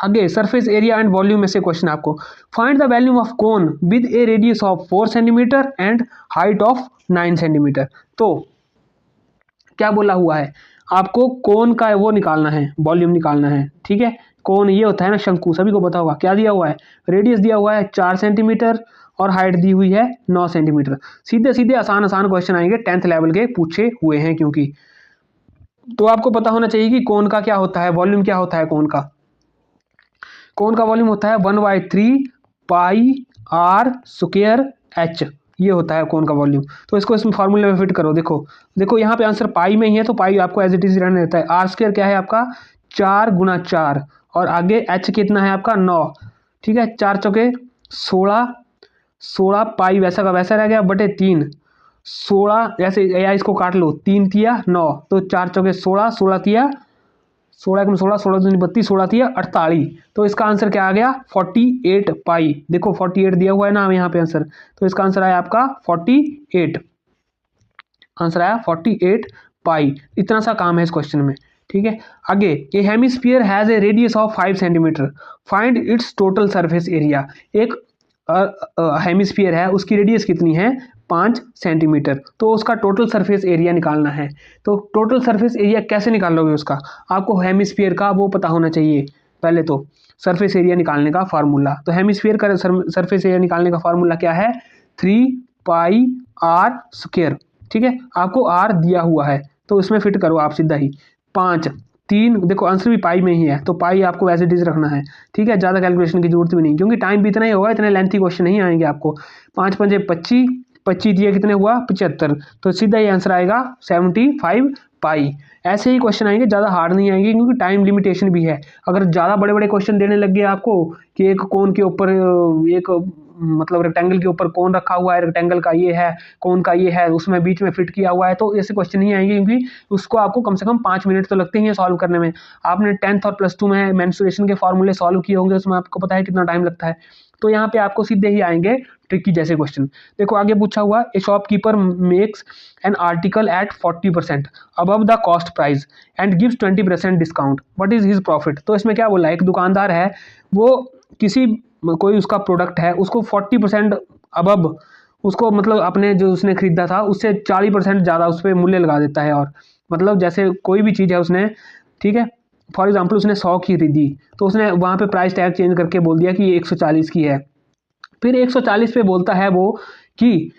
आगे सरफेस एरिया एंड वॉल्यूम में से क्वेश्चन आपको, find the volume of cone with A radius of 4 centimetre and height of 9 centimetre. तो क्या बोला हुआ है आपको, कोन का वो निकालना है, वॉल्यूम निकालना है। ठीक है, कोन ये होता है ना शंकु, सभी को पता होगा। क्या दिया हुआ है, रेडियस दिया हुआ है 4 सेंटीमीटर और हाइट दी हुई है 9 सेंटीमीटर। सीधे सीधे आसान क्वेश्चन आएंगे, 10th लेवल के पूछे हुए हैं क्योंकि। तो आपको पता होना चाहिए कि कोन का क्या होता है, वॉल्यूम क्या होता है कोन का। कोन का वॉल्यूम होता है 1/3 पाई आर स्क्वायर एच, ये होता है कोन का वॉल्यूम। तो इसको इसमें फार्मूले में फिट करो। देखो यहाँ पे आंसर पाई में ही है, तो पाई आपको एज इट इज रहने देता है। आर स्क्वायर क्या है आपका 4 गुना 4, और आगे एच कितना है आपका 9। ठीक है, 4 चौके 16 पाई वैसा का वैसा रह गया बटे 3, 16 ऐसे, या इसको काट लो, 3 तिया 9, तो 4 चौके 16, 16 तिया 16 कम 16, 16 दूनी 32, 16 थी 48, तो इसका आंसर क्या आ गया 48 पाई। देखो 48 दिया हुआ है ना यहाँ पे आंसर, तो इसका आंसर आया आपका 48, आंसर आया 48 पाई। इतना सा काम है इस क्वेश्चन में, ठीक है। आगे, a hemisphere has a radius of 5 centimetre, find its total surface area. एक हेमिस्फीयर है, उसकी रेडियस कितनी है 5 सेंटीमीटर, तो उसका टोटल सरफेस एरिया निकालना है। तो टोटल सरफेस एरिया कैसे निकालोगे उसका, आपको हेमिस्फीयर का वो पता होना चाहिए पहले तो, सरफेस एरिया निकालने का फार्मूला। तो हेमिस्फीयर का सरफेस एरिया निकालने का फार्मूला क्या है 3πr², ठीक है। आपको आर दिया हुआ है तो इसमें फिट करो आप सीधा ही, 5 3, देखो आंसर भी पाई में ही है तो पाई आपको एज इट इज रखना है, ठीक है। ज़्यादा कैलकुलेशन की जरूरत भी नहीं, क्योंकि टाइम भी इतना ही होगा, इतने लेंथी क्वेश्चन नहीं आएंगे आपको। 5 पंजे 25, 25 दिए कितने हुआ 75, तो सीधा ही आंसर आएगा 75 पाई। ऐसे ही क्वेश्चन आएंगे, ज़्यादा हार्ड नहीं आएंगे, क्योंकि टाइम लिमिटेशन भी है। अगर ज़्यादा बड़े बड़े क्वेश्चन देने लग गए आपको कि एक कोन के ऊपर एक मतलब रेक्टेंगल के ऊपर कौन रखा हुआ है, रेक्टेंगल का ये है, कौन का ये है, उसमें बीच में फिट किया हुआ है, तो ऐसे क्वेश्चन नहीं आएंगे, क्योंकि उसको आपको कम से कम 5 मिनट तो लगते ही हैं सॉल्व करने में। आपने 10th और +2 में मेंस्ट्रुएशन के फॉर्मूले सॉल्व किए होंगे, उसमें आपको पता है कितना टाइम लगता है। तो यहाँ पे आपको सीधे ही आएंगे ट्रिकी जैसे क्वेश्चन। देखो आगे पूछा हुआ, a shopkeeper makes an article at 40% above the cost price and gives 20% discount, what is his profit. तो इसमें क्या बोला है, एक दुकानदार है, वो किसी कोई उसका प्रोडक्ट है, उसको 40% अबव, उसको मतलब अपने जो उसने खरीदा था उससे 40% ज़्यादा उस पर मूल्य लगा देता है। और मतलब जैसे कोई भी चीज़ है उसने, ठीक है, फॉर एग्जांपल उसने 100 की खरीदी, तो उसने वहाँ पे प्राइस टैग चेंज करके बोल दिया कि ये 140 की है। फिर 140 पे बोलता है वो कि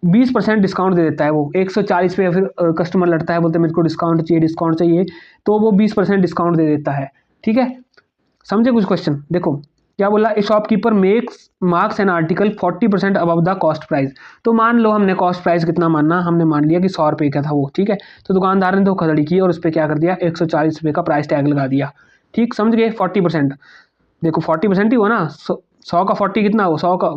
20% डिस्काउंट दे देता है वो 140 पे। फिर कस्टमर लड़ता है, बोलते मेरे को डिस्काउंट चाहिए, डिस्काउंट चाहिए, तो वो 20% डिस्काउंट दे देता है, ठीक है। समझे कुछ क्वेश्चन। देखो क्या बोला, ए shopkeeper makes marks an article 40% above the cost price. तो मान लो हमने कॉस्ट प्राइस कितना मानना, हमने मान लिया कि 100 रुपये का था वो, ठीक है। तो दुकानदार ने धोखाधड़ी की और उस पर क्या कर दिया 140 रुपये का प्राइस टैग लगा दिया, ठीक, समझ गए। 40%, देखो 40% ही हुआ ना, 100 का 40 कितना हुआ, 100 का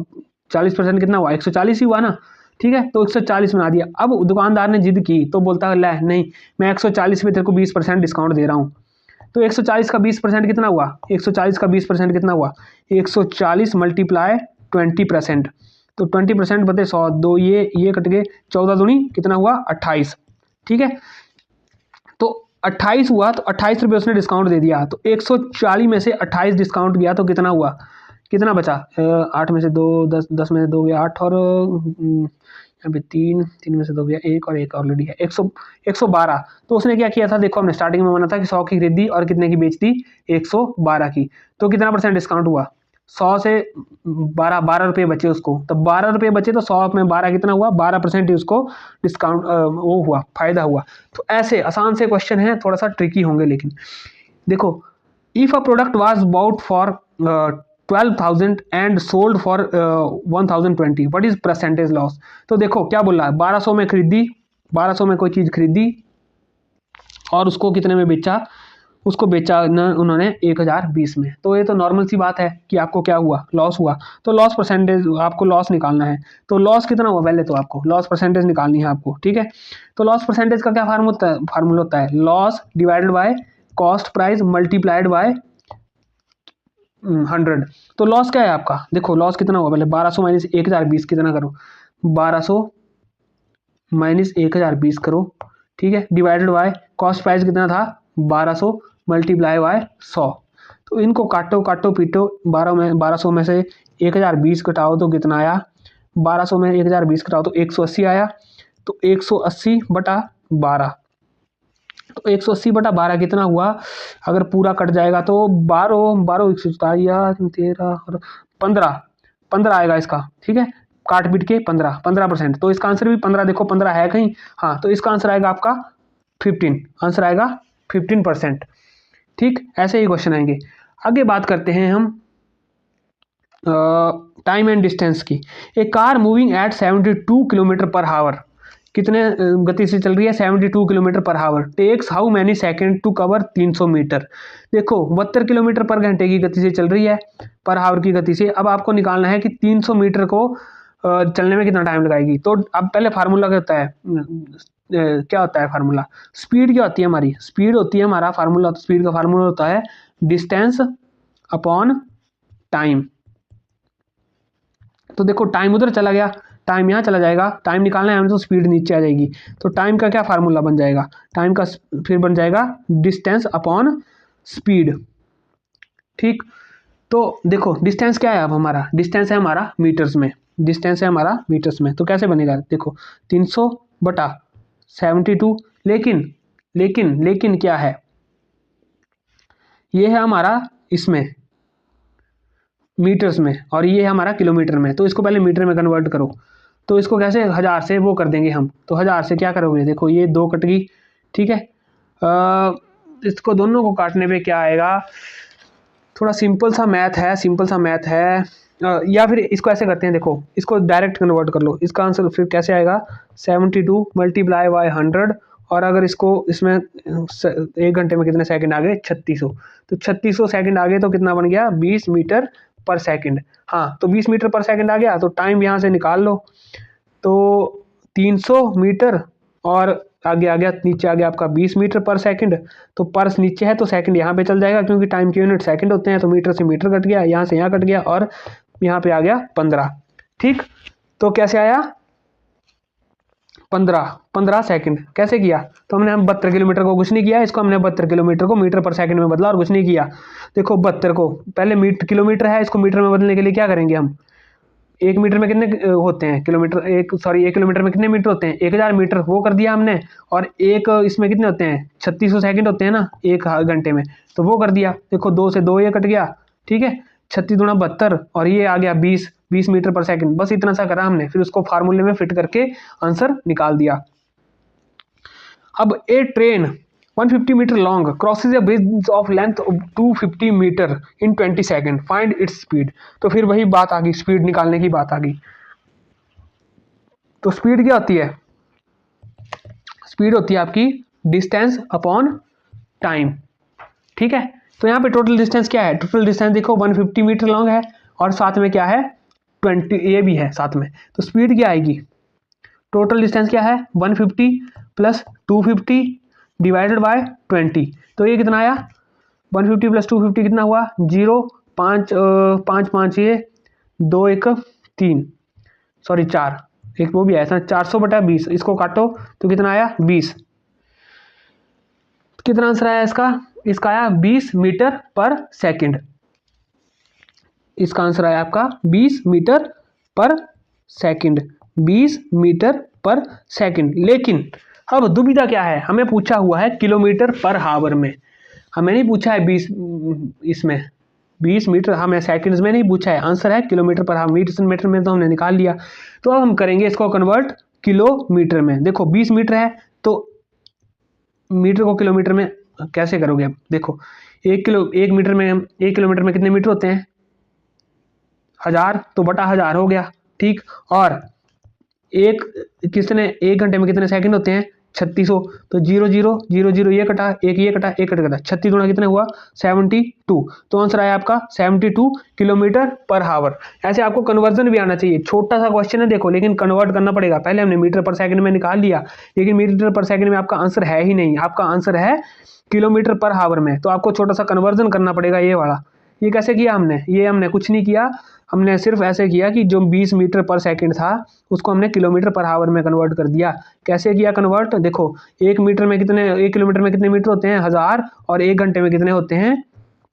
40% कितना हुआ 140 ही हुआ ना, ठीक है। तो 140 बना दिया। अब दुकानदार ने जिद की तो बोलता है ले नहीं, मैं 140 पे तेरे को 20% डिस्काउंट दे रहा हूँ। तो 140 का 20% कितना हुआ, 140 का 20% कितना हुआ 140 मल्टीप्लाई 20%, तो 20% बते 100, दो ये कट गए, 14 दूनी कितना हुआ 28, ठीक है। तो 28 हुआ, तो 28 रुपये उसने डिस्काउंट दे दिया, तो 140 में से 28 डिस्काउंट गया तो कितना हुआ, कितना बचा 8 में से 2, 10, 10 में से 2 गया 8, और यहाँ पे 3, 3 में से 2 गया 1, और 1 ऑलरेडी है 112। तो उसने क्या किया था, देखो हमने स्टार्टिंग में माना था कि 100 की खरीदी और कितने की बेच दी 112 की, तो कितना % डिस्काउंट हुआ 100 से 12 रुपये बचे उसको, तो 12 रुपये बचे, तो 100 में 12 कितना हुआ 12% ही उसको डिस्काउंट वो हुआ, फायदा हुआ। तो ऐसे आसान से क्वेश्चन है, थोड़ा सा ट्रिकी होंगे लेकिन। देखो, if a product was bought for 12,000 and sold for 1,020, what is percentage loss. तो देखो क्या बोल रहा है, 1200 में खरीदी, 1200 में कोई चीज़ खरीदी और उसको कितने में बेचा, उसको बेचा उन्होंने 1020 में। तो ये तो नॉर्मल सी बात है कि आपको क्या हुआ लॉस हुआ, तो लॉस परसेंटेज आपको लॉस निकालना है। तो लॉस कितना हुआ, पहले तो आपको लॉस परसेंटेज निकालनी है आपको, ठीक है। तो लॉस परसेंटेज का क्या फार्मूला होता है, loss divided by cost price multiplied by 100। तो लॉस क्या है आपका, देखो लॉस कितना हुआ, पहले 1200 माइनस 1020 कितना करो, 1200 माइनस 1020 करो, ठीक है, डिवाइडेड बाय कॉस्ट प्राइस कितना था 1200 मल्टीप्लाई बाय 100। तो इनको काटो काटो पीटो, 1200 में से 1020 घटाओ तो कितना आया, 1200 में 1020 घटाओ तो 180 आया, तो 180 बटा 12, तो 180 बटा 12 कितना हुआ, अगर पूरा कट जाएगा तो 12 12 147 13 और 15 आएगा इसका, ठीक है, काट पीट के 15%। तो इसका आंसर भी 15, देखो 15 है कहीं, हाँ, तो इसका आंसर आएगा आपका 15, आंसर आएगा 15%, ठीक। ऐसे ही क्वेश्चन आएंगे। आगे बात करते हैं हम टाइम एंड डिस्टेंस की। A car moving at 72 kilometre per hour, कितने गति से चल रही है 72 kilometre per hour, takes how many second to cover 300 metre. देखो 72 किलोमीटर पर घंटे की गति से चल रही है, पर आवर की गति से। अब आपको निकालना है कि 300 मीटर को चलने में कितना टाइम लगाएगी। तो अब पहले फार्मूला क्या होता है, क्या होता है फार्मूला, स्पीड क्या होती है हमारी, स्पीड होती है हमारा फार्मूला, स्पीड का फार्मूला होता है डिस्टेंस अपॉन टाइम। तो देखो टाइम उधर चला गया, टाइम यहाँ चला जाएगा, टाइम निकालना है हमें तो स्पीड नीचे आ जाएगी। तो टाइम का क्या फार्मूला बन जाएगा, टाइम का फिर बन जाएगा डिस्टेंस अपॉन स्पीड। ठीक, तो देखो डिस्टेंस क्या है, अब हमारा डिस्टेंस है हमारा मीटर्स में, डिस्टेंस है हमारा मीटर्स में। तो कैसे बनेगा, देखो 300 बटा 72, लेकिन लेकिन लेकिन क्या है, ये है हमारा इसमें मीटर्स में और ये है हमारा किलोमीटर में। तो इसको पहले मीटर में कन्वर्ट करो। तो इसको कैसे, 1000 से वो कर देंगे हम। तो 1000 से क्या करोगे, देखो ये 2 कट गई, ठीक है। इसको दोनों को काटने पे क्या आएगा, थोड़ा सिंपल सा मैथ है, सिंपल सा मैथ है। या फिर इसको ऐसे करते हैं, देखो इसको डायरेक्ट कन्वर्ट कर लो। इसका आंसर फिर कैसे आएगा, 72 मल्टीप्लाई बाय 100, और अगर इसको इसमें 1 घंटे में कितने सेकंड आ गए, 3600। तो 3600 सेकंड आ गए तो कितना बन गया, 20 मीटर पर सेकंड। हाँ, तो 20 मीटर पर सेकंड आ गया, तो टाइम यहाँ से निकाल लो। तो 300 मीटर और आगे आ गया, नीचे आ गया आपका 20 मीटर पर सेकंड। तो पर नीचे है तो सेकंड यहाँ पे चल जाएगा, क्योंकि टाइम की यूनिट सेकंड होते हैं। तो मीटर से मीटर कट गया, यहाँ से यहाँ कट गया, और यहाँ पे आ गया 15। ठीक, तो कैसे आया 15 सेकंड। कैसे किया, तो हमने 72 किलोमीटर को कुछ नहीं किया, इसको हमने 72 किलोमीटर को मीटर पर सेकंड में बदला और कुछ नहीं किया। देखो 72 को पहले किलोमीटर है, इसको मीटर में बदलने के लिए क्या करेंगे हम, 1 मीटर में कितने होते हैं किलोमीटर, 1 किलोमीटर में कितने मीटर होते हैं, 1000 मीटर, वो कर दिया हमने। और एक इसमें कितने होते हैं, 3600 सेकंड होते हैं ना 1 घंटे में, तो वो कर दिया। देखो 2 से 2 ये कट गया, ठीक है, 36 दूना 72, और ये आ गया 20 मीटर पर सेकंड। बस इतना सा करा हमने, फिर उसको फार्मूले में फिट करके आंसर निकाल दिया। अब a train 150 metre long crosses a bridge of length 250 metre in 20 second, find its speed. तो फिर वही बात आ गई, स्पीड निकालने की बात आ गई। तो स्पीड क्या होती है, स्पीड होती है आपकी डिस्टेंस अपॉन टाइम। ठीक है, तो यहाँ पे टोटल डिस्टेंस क्या है, टोटल डिस्टेंस देखो 150 मीटर लॉन्ग है, और साथ में क्या है 20 ये भी है साथ में। तो स्पीड क्या आएगी, टोटल डिस्टेंस क्या है 150 प्लस 250 डिवाइडेड बाय 20। तो ये कितना आया, 150 प्लस 250 कितना हुआ, 0 5 5 5 ये 2 1 3 सॉरी 4, एक वो भी आया था 400 बटा 20, इसको काटो तो कितना आया 20। कितना आंसर आया इसका, इसका आया 20 मीटर पर सेकंड। इसका आंसर आया आपका 20 मीटर पर सेकंड, 20 मीटर पर सेकंड। लेकिन अब दुविधा क्या है, हमें पूछा हुआ है किलोमीटर पर हावर में, हमें नहीं पूछा है 20 इसमें 20 मीटर, हमें सेकंड्स में नहीं पूछा है, आंसर है किलोमीटर पर हावर। मीटर में तो हमने निकाल लिया। तो अब हम करेंगे इसको कन्वर्ट किलोमीटर में। देखो 20 मीटर है तो मीटर को किलोमीटर में कैसे करोगे, अब देखो 1 किलोमीटर में कितने मीटर होते हैं, 1000, तो बटा 1000 हो गया। ठीक, और कितने 1 घंटे में कितने सेकंड होते हैं, 3600। तो 0 0 0 0 ये कटा, एक ये कटा, एक कटा, 36 गुणा कितने हुआ 72। तो आंसर आया आपका 72 किलोमीटर पर हावर। ऐसे आपको कन्वर्जन भी आना चाहिए, छोटा सा क्वेश्चन है देखो, लेकिन कन्वर्ट करना पड़ेगा। पहले हमने मीटर पर सेकंड में निकाल लिया, लेकिन मीटर पर सेकंड में आपका आंसर है ही नहीं, आपका आंसर है किलोमीटर पर हावर में। तो आपको छोटा सा कन्वर्जन करना पड़ेगा ये वाला। ये कैसे किया हमने, ये हमने कुछ नहीं किया, हमने सिर्फ ऐसे किया कि जो 20 मीटर पर सेकंड था उसको हमने किलोमीटर पर हावर में कन्वर्ट कर दिया। कैसे किया कन्वर्ट, देखो 1 किलोमीटर में कितने मीटर होते हैं 1000, और 1 घंटे में कितने होते हैं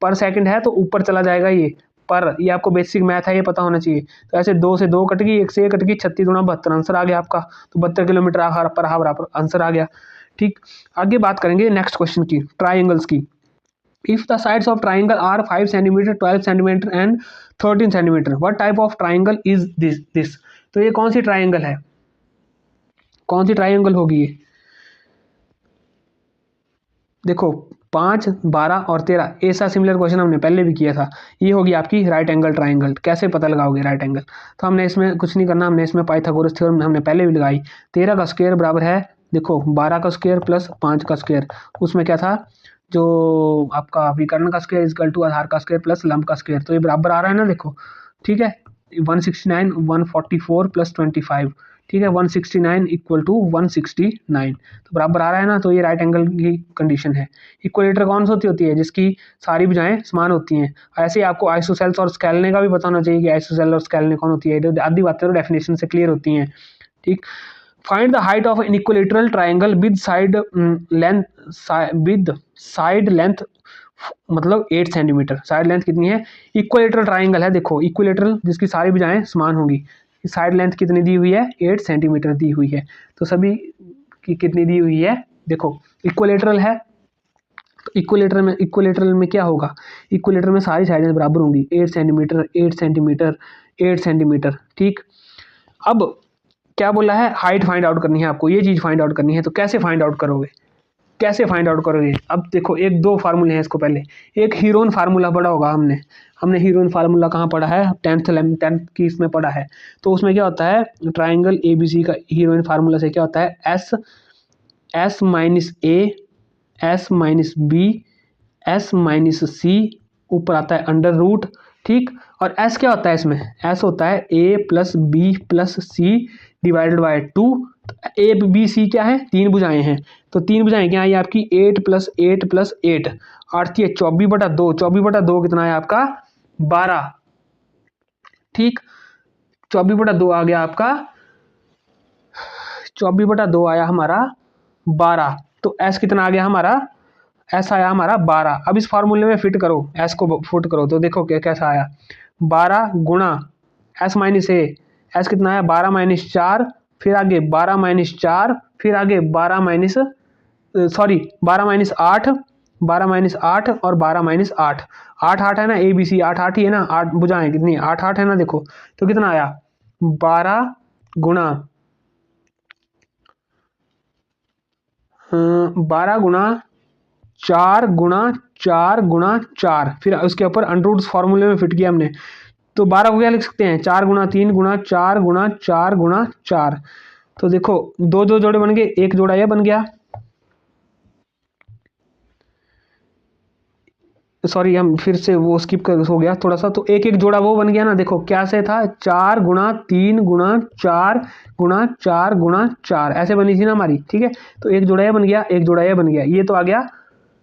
पर सेकंड है, तो ऊपर चला जाएगा ये पर, ये आपको बेसिक मैथ है, ये पता होना चाहिए। तो ऐसे 2 से 2 कट गई, 1 से 1 कट गई, 36 गुणा 72, आंसर आ गया आपका। तो 72 किलोमीटर पर हावर आंसर आ गया। ठीक, आगे बात करेंगे नेक्स्ट क्वेश्चन की, ट्राइंगल्स की। If the sides of triangle are 5 cm, 12 cm and 13 cm, what type of triangle is this? तो ये कौन सी ट्राइंगल है, कौन सी ट्राइंगल होगी ये, देखो 5 12 और 13, ऐसा सिमिलर क्वेश्चन हमने पहले भी किया था। ये होगी आपकी राइट एंगल ट्राइंगल। कैसे पता लगाओगे राइट एंगल, तो हमने इसमें कुछ नहीं करना, हमने इसमें पाइथागोरस थ्योरम हमने पहले भी लगाई। 13 का स्क्वायर बराबर है, देखो 12 का स्क्वायर प्लस 5 का स्क्वायर, उसमें क्या था जो आपका विकर्ण का स्क्वायर इक्वल टू आधार का स्क्वायर प्लस लंब का स्क्वायर। तो ये बराबर आ रहा है ना, देखो ठीक है, 169 144 प्लस 25, ठीक है, 169 इक्वल टू 169, तो बराबर आ रहा है ना, तो ये राइट एंगल की कंडीशन है। इक्वलेटर कौन सी होती है? जिसकी सारी भुजाएं समान होती हैं। ऐसे ही आपको आइसोसेल्स और स्केलने का भी पता होना चाहिए कि आइसोसेल और स्केलने कौन होती है, आधी बातें तो डेफिनेशन से क्लियर होती हैं। ठीक, find the height of an equilateral triangle with side length मतलब 8 सेंटीमीटर। साइड लेंथ कितनी है? इक्विलेटरल ट्राइंगल है, देखो इक्विलेटरल जिसकी सारी भुजाएं समान होंगी। साइड लेंथ कितनी दी हुई है? 8 सेंटीमीटर दी हुई है। तो सभी की कितनी दी हुई है? देखो इक्विलेटरल है, तो इक्विलेटरल में क्या होगा? इक्विलेटर में सारी साइडें बराबर होंगी, 8 सेंटीमीटर 8 सेंटीमीटर 8 सेंटीमीटर। ठीक, अब क्या बोला है? हाइट फाइंड आउट करनी है आपको, ये चीज़ फाइंड आउट करनी है। तो कैसे फाइंड आउट करोगे? कैसे फाइंड आउट करोगे? अब देखो एक दो फार्मूले हैं इसको। पहले एक हीरोन फार्मूला पढ़ा होगा हमने हीरोन फार्मूला कहाँ पढ़ा है? 10th की इसमें पढ़ा है। तो उसमें क्या होता है? ट्राइंगल ABC का हीरोइन फार्मूला से क्या होता है? S minus A, S minus B, S minus C, ऊपर आता है अंडर रूट। ठीक, और एस क्या होता है इसमें? एस होता है A plus B plus C divided by 2। A B C क्या है? 3 भुजाएं हैं, तो 3 भुजाएं क्या आई आपकी? 8 प्लस 8 प्लस 8, 8 है 24/2, 24/2 कितना है आपका? 12। ठीक, 24/2 आ गया आपका, 24/2 आया हमारा 12। तो एस कितना आ गया हमारा? एस आया हमारा 12। अब इस फार्मूले में फिट करो, एस को फिट करो, तो देखो क्या कैसा आया? 12 गुणा एस माइनस ए, एस कितना आया? 12 माइनस 4, फिर आगे 12 माइनस 4, फिर आगे 12 माइनस 8, 12 माइनस 8 और 12 माइनस 8, 8 8 है ना, ABC 8 8 ही है ना, 8 भुजाएं कितनी? 8 8 है ना, देखो तो कितना आया? 12 गुणा 12 गुणा 4 गुणा 4 गुणा 4, फिर उसके ऊपर अंडर फॉर्मूले में फिट किया हमने। तो 12 को क्या लिख सकते हैं? 4 गुणा 3 गुणा 4 गुणा 4 गुणा 4। तो देखो दो दो जोड़े बन गए, एक जोड़ा यह बन गया, सॉरी हम फिर से वो स्किप कर हो गया थोड़ा सा। तो एक एक जोड़ा वो बन गया ना, देखो क्या से था? 4 गुणा 3 गुणा 4 गुणा 4 गुणा 4, ऐसे बनी थी ना हमारी। ठीक है, तो एक जोड़ा यह बन गया, एक जोड़ा यह बन गया, ये तो आ गया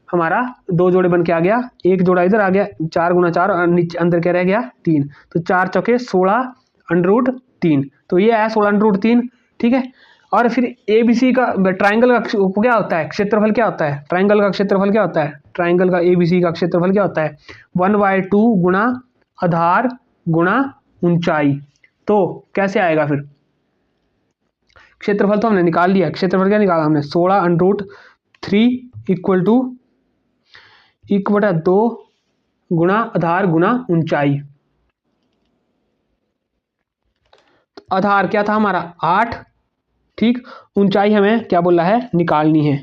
हमारा, 2 जोड़े बन के आ गया, एक जोड़ा इधर आ गया 4 गुणा 4 और नीचे अंदर क्या रह गया? 3। तो 4 चौके 16 अंडर रूट 3, तो ये आया 16 अंडर रूट 3। ठीक है, और फिर ABC का ट्राइंगल का क्या होता है? क्षेत्रफल क्या होता है? ट्राइंगल का क्षेत्रफल क्या होता है? ट्राइंगल का ABC का क्षेत्रफल क्या होता है? 1/2 गुणा आधार गुणा ऊंचाई। तो कैसे आएगा फिर? क्षेत्रफल तो हमने निकाल लिया, क्षेत्रफल क्या निकाला हमने? 16 अंडर रूट 3 इक्वल टू 1/2 गुणा आधार गुणा ऊंचाई। तो आधार क्या था हमारा? 8। ठीक, ऊंचाई हमें क्या बोला है? निकालनी है।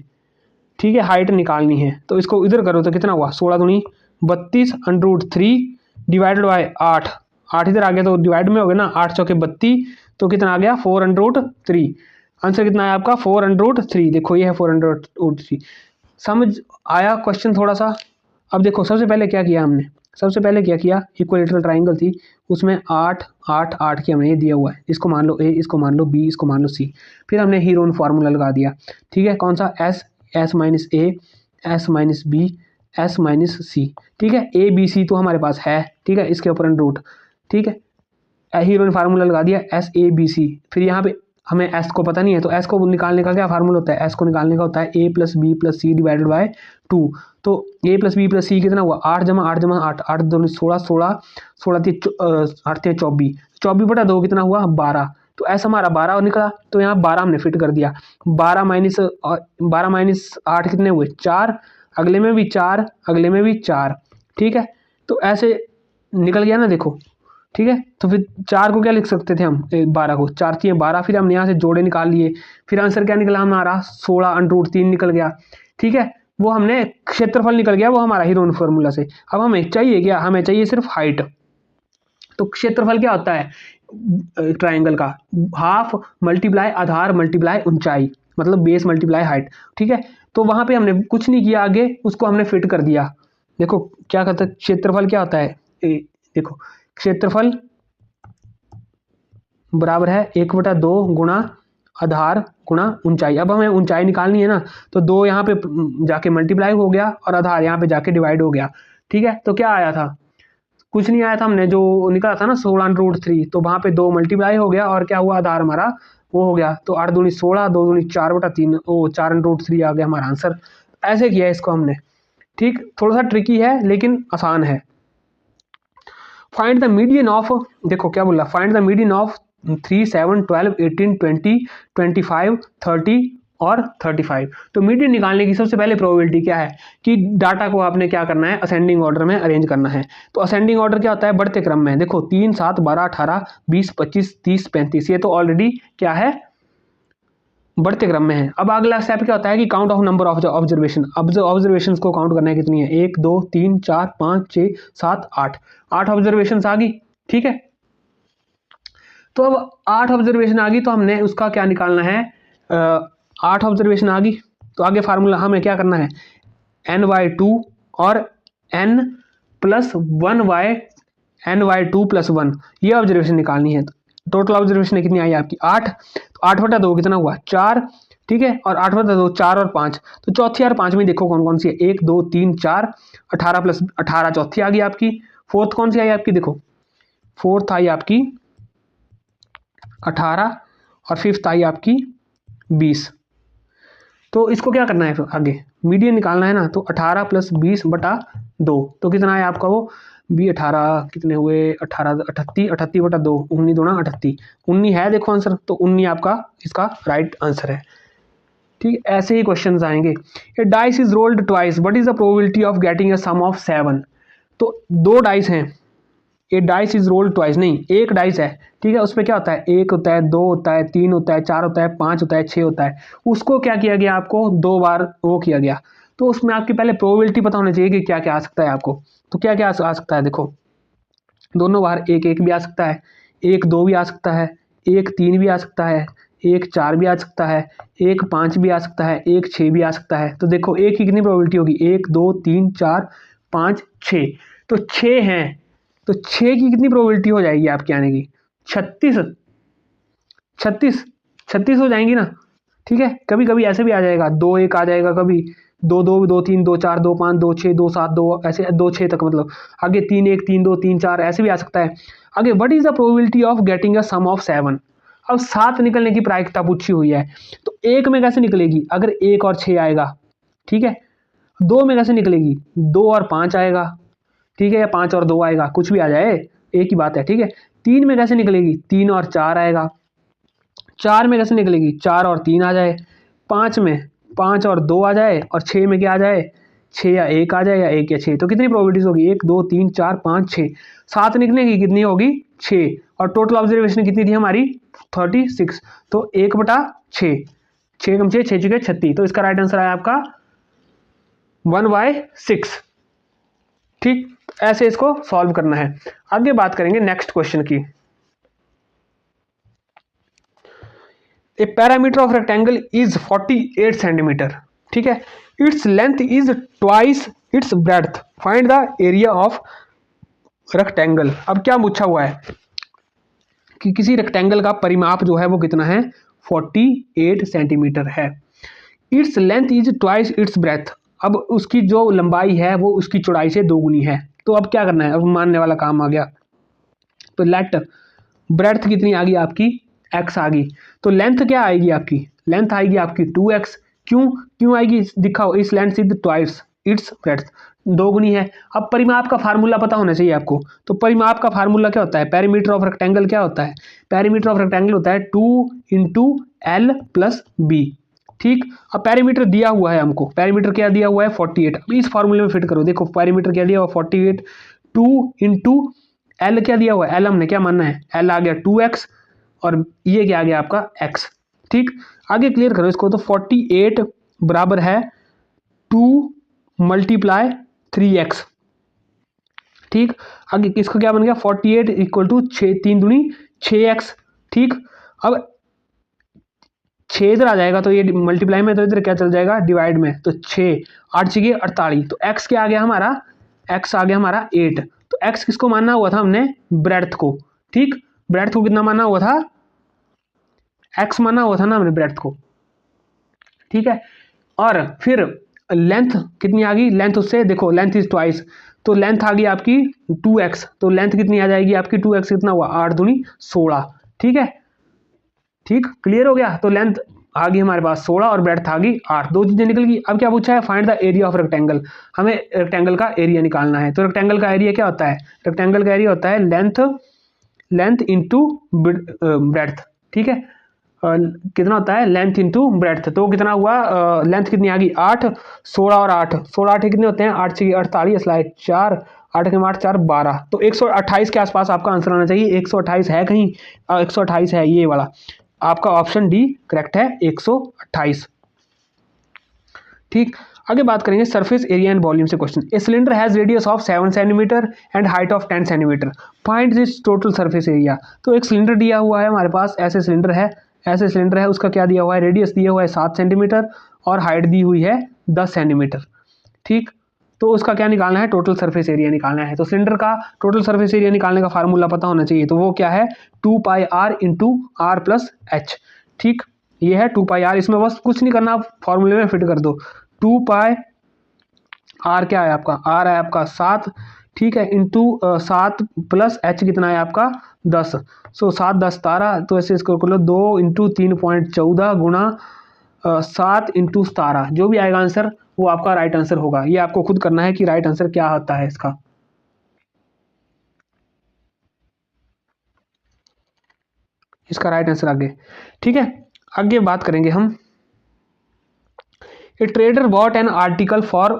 ठीक है, हाइट निकालनी है। तो इसको इधर करो तो कितना हुआ? 16 दूनी 32 अंडर रूट 3 डिवाइडेड बाय 8, 8 इधर आ गया तो डिवाइड में हो गया ना, 8 चौके 32, तो कितना आ गया? 4 अंडर रूट 3। आंसर कितना है आपका? 4 अंडर रूट 3। देखो ये है 4 अंडर रूट 3। समझ आया क्वेश्चन थोड़ा सा? अब देखो सबसे पहले क्या किया हमने? सबसे पहले क्या किया? इक्विलेटरल ट्राइंगल थी, उसमें 8 8 8 की हमें ये दिया हुआ है, इसको मान लो A, इसको मान लो B, इसको मान लो C। फिर हमने हीरोन फार्मूला लगा दिया। ठीक है, कौन सा? S minus A, S minus B, S minus C. ठीक है, ABC तो हमारे पास है। ठीक है, इसके ऊपर अंडर रूट। ठीक है, हीरोन फार्मूला लगा दिया SABC। फिर यहाँ पे हमें एस को पता नहीं है, तो एस को निकालने का क्या फार्मूला होता है? एस को निकालने का होता है A plus B plus C divided by 2। तो A plus B plus C कितना हुआ? 8 जमा 8 जमा 8, 8 2 16, 16 16 8 24, 24/2 कितना हुआ? 12। तो एस हमारा 12 निकला, तो यहाँ 12 हमने फिट कर दिया। 12 माइनस 8 कितने हुए? 4, अगले में भी 4, अगले में भी 4। ठीक है, तो ऐसे निकल गया ना, देखो। ठीक है, तो फिर 4 को क्या लिख सकते थे हम? 12 को 4 थी 12, फिर हमने यहाँ से जोड़े निकाल लिए, फिर आंसर क्या निकला हमारा? 16 अंडर रूट 3 निकल गया। ठीक है, वो हमने क्षेत्रफल निकल गया वो हमारा हीरोन फार्मूला से। अब हमें चाहिए क्या? हमें चाहिए सिर्फ हाइट। तो क्षेत्रफल क्या होता है ट्राइंगल का? हाफ मल्टीप्लाई आधार मल्टीप्लाई ऊंचाई, मतलब बेस मल्टीप्लाई हाइट। ठीक है, तो वहां पे हमने कुछ नहीं किया, आगे उसको हमने फिट कर दिया। देखो क्या कहते हैं क्षेत्रफल क्या होता है? देखो क्षेत्रफल बराबर है 1/2 गुणा आधार गुणा ऊंचाई। अब हमें ऊंचाई निकालनी है ना, तो 2 यहाँ पे जाके मल्टीप्लाई हो गया और आधार यहाँ पे जाके डिवाइड हो गया। ठीक है, तो क्या आया था, कुछ नहीं आया था, हमने जो निकाला था ना 16√3, तो वहाँ पे 2 मल्टीप्लाई हो गया और क्या हुआ, आधार हमारा वो हो गया, तो 8 दूनी 16, 2 दूनी 4/3, ओ 4√3 आ गया हमारा आंसर। ऐसे किया इसको हमने। ठीक, थोड़ा सा ट्रिकी है लेकिन आसान है। फाइंड द मीडियन ऑफ, देखो क्या बोला, फाइंड द मीडियन ऑफ 3, 7, 12, 18, 20, 25, 30 और 35। तो मीडियन निकालने की सबसे पहले प्रोबेबिलिटी क्या है कि डाटा को आपने क्या करना है, असेंडिंग ऑर्डर में अरेंज करना है। तो असेंडिंग ऑर्डर क्या होता है, बढ़ते क्रम में। देखो 3, 7, 12, 18, 20, 25, 30, 35, ये तो ऑलरेडी क्या है, बढ़ते क्रम में है। अब अगला स्टेप क्या होता है कि count of number of observation. Observation को काउंट करना है, कितनी है, 1, 2, 3, 4, 5, 6, 7, 8, 8 ऑब्जर्वेशन आ गई। ठीक है, तो अब 8 ऑब्जर्वेशन आ गई तो हमने उसका क्या निकालना है, 8 ऑब्जर्वेशन आ गई तो आगे फार्मूला हमें क्या करना है, n/2 और n+1/n/2+1, ये ऑब्जर्वेशन निकालनी है। टोटल ऑब्जर्वेशन कितनी आई आपकी, 8, तो 8/2 कितना हुआ, 4। ठीक है, और 8/2 4 और 5, तो चौथी और पांचवी देखो कौन कौन सी है, 1, 2, 3, 4, 18 + 18 चौथी आ गई आपकी। फोर्थ कौन सी आई आपकी, देखो फोर्थ आई आपकी 18 और फिफ्थ आई आपकी 20। तो इसको क्या करना है फिर आगे, मीडियन निकालना है ना, तो 18 + 20/2, तो कितना है आपका वो, 18 कितने हुए, 18 38, 38/2, 19 दूना 38, 19 है देखो आंसर, तो 19 आपका इसका राइट आंसर है। ठीक, ऐसे ही क्वेश्चंस आएंगे। A dice is rolled twice, what is the probability of getting a sum of 7। तो 2 डाइस हैं, a dice is rolled twice, नहीं एक डाइस है। ठीक है, उसमें क्या होता है, 1 होता है, 2 होता है, 3 होता है, 4 होता है, 5 होता है, 6 होता है। उसको क्या किया गया, आपको 2 बार वो किया गया, तो उसमें आपकी पहले प्रोबेबिलिटी पता होनी चाहिए कि क्या क्या आ सकता है आपको। तो क्या क्या आ सकता है, देखो दोनों बार 1, 1 भी आ सकता है, 1, 2 भी आ सकता है, 1, 3 भी आ सकता है, 1, 4 भी आ सकता है, 1, 5 भी आ सकता है, 1, 6 भी आ सकता है। तो देखो 1 की कितनी प्रोबेबिलिटी होगी, 1, 2, 3, 4, 5, 6, तो 6 हैं, तो 6 की कितनी प्रोबेबिलिटी हो जाएगी आपके आने की, 36, 36, 36 हो जाएंगी ना। ठीक है, कभी कभी ऐसे भी आ जाएगा, 2, 1 आ जाएगा, कभी 2, 2, 2, 3, 2, 4, 2, 5, 2, 6, 2, 7, 2, ऐसे 2, 6 तक, मतलब आगे 3, 1, 3, 2, 3, 4 ऐसे भी आ सकता है। आगे what is the probability of getting a sum of 7। अब 7 निकलने की प्रायिकता पूछी हुई है, तो 1 में कैसे निकलेगी, अगर 1 और 6 आएगा। ठीक है, 2 में कैसे निकलेगी, 2 और 5 आएगा। ठीक है, या 5 और 2 आएगा, कुछ भी आ जाए एक ही बात है। ठीक है, 3 में कैसे निकलेगी, 3 और 4 आएगा। 4 में कैसे निकलेगी, 4 और 3 आ जाए। 5 में 5 और 2 आ जाए, और 6 में क्या आ जाए, 6 या 1 आ जाए, या 1 या 6। तो कितनी प्रोबेबिलिटीज होगी, 1, 2, 3, 4, 5, 6, 7 निकलने की कितनी होगी, 6, और टोटल ऑब्जर्वेशन कितनी थी हमारी, 36, तो 1/6, 6 कम 6, 6 चुके 36, तो इसका राइट आंसर आया आपका 1/6। ठीक, ऐसे इसको सॉल्व करना है। आगे बात करेंगे नेक्स्ट क्वेश्चन की। ए parameter of rectangle is 48 centimetre. ठीक है, its length is twice its breadth, find the area of rectangle. अब क्या पूछा हुआ है कि किसी रेक्टेंगल का परिमाप जो है वो कितना है, 48 सेंटीमीटर है। Its length is twice its breath, अब उसकी जो लंबाई है वो उसकी चौड़ाई से दोगुनी है। तो अब क्या करना है, अब मानने वाला काम आ गया। तो लेट ब्रेथ कितनी आ गई आपकी, x आ गई, तो लेंथ क्या आएगी आपकी, लेंथ आएगी आपकी 2x। क्यों आएगी, दिखाओ, इस length is twice its breath, दोगुनी है। अब परिमाप का फार्मूला पता होना चाहिए आपको। तो परिमाप का फार्मूला क्या होता है, पेरीमीटर ऑफ रेक्टेंगल क्या होता है, पेरीमीटर ऑफ रेक्टेंगल होता है 2 × L + B। ठीक, अब पेरीमीटर दिया हुआ है हमको, पेरीमीटर क्या दिया हुआ है 48। अब इस फार्मूले में फिट करो, देखो पेरीमीटर क्या दिया हुआ 48, 2 × L क्या दिया हुआ है, L हमने क्या मानना है, L आ गया 2x, और ये क्या आ गया आपका x। ठीक, आगे क्लियर करो इसको, तो 48 बराबर है 2 × 3x। ठीक, आगे किसका क्या बन गया, 48 = 6, 3 दूनी 6x। ठीक, अब 6 इधर आ जाएगा तो ये मल्टीप्लाई में, तो इधर क्या चल जाएगा, डिवाइड में, तो 6 8 6 48, तो x क्या आ गया हमारा, x आ गया हमारा 8। तो x किसको मानना हुआ था हमने, ब्रेड्थ को। ठीक, ब्रेड्थ को कितना मानना हुआ था, एक्स माना हुआ था ना हमने ब्रेड्थ को, ठीक है। और फिर लेंथ कितनी आ गई, लेंथ उससे देखो लेंथ इज ट्वाइस, तो लेंथ आ गई आपकी 2x, तो लेंथ कितनी आ जाएगी आपकी 2x, कितना हुआ 8 दूनी 16, ठीक है। ठीक क्लियर हो गया, तो लेंथ आ गई हमारे पास 16 और ब्रेड्थ आ गई 8, दो चीजें निकल गई। अब क्या पूछा है, find the area of rectangle, हमें रेक्टेंगल का एरिया निकालना है। तो रेक्टेंगल का एरिया क्या होता है, रेक्टेंगल का एरिया होता है लेंथ इंटू ब्रेड्थ, ठीक है। कितना होता है लेंथ इंटू ब्रेड्थ, तो कितना हुआ लेंथ कितनी आ गई 8, 16 और 8, 16 8 कितने होते हैं 8 6 48 स्लाइड 4, 8 के 8 4 12, तो 128 के आसपास आपका आंसर आना चाहिए। 128 है कहीं, 128 है ये वाला, आपका ऑप्शन डी करेक्ट है 128। ठीक, आगे बात करेंगे सरफेस एरिया एंड वॉल्यूम से question. A cylinder has radius of 7 centimetre and height of 10 centimetre, find this total surface area. तो एक सिलेंडर दिया हुआ है हमारे पास, ऐसे सिलेंडर है, ऐसे सिलेंडर है, उसका क्या दिया हुआ है, रेडियस दिया हुआ है 7 सेंटीमीटर और हाइट दी हुई है 10 सेंटीमीटर, ठीक। तो उसका क्या निकालना है, टोटल सरफेस एरिया निकालना है। तो सिलेंडर का टोटल सरफेस एरिया निकालने का फार्मूला पता होना चाहिए, तो वो क्या है 2 pi r into r plus h, ठीक। ये है 2 पाई आर, इसमें बस कुछ नहीं करना, आप फॉर्मूले में फिट कर दो। 2 पाई आर क्या है आपका, आर है आपका 7, ठीक है, इंटू 7 प्लस एच कितना है आपका 10, सो 7 10 17, तो ऐसे इसको कर लो 2 इंटू 3.14 गुणा 7 इंटू 17, जो भी आएगा आंसर वो आपका राइट आंसर होगा। ये आपको खुद करना है कि राइट आंसर क्या होता है इसका। इसका राइट आंसर आगे, ठीक है। आगे बात करेंगे हम, ए trader bot an article for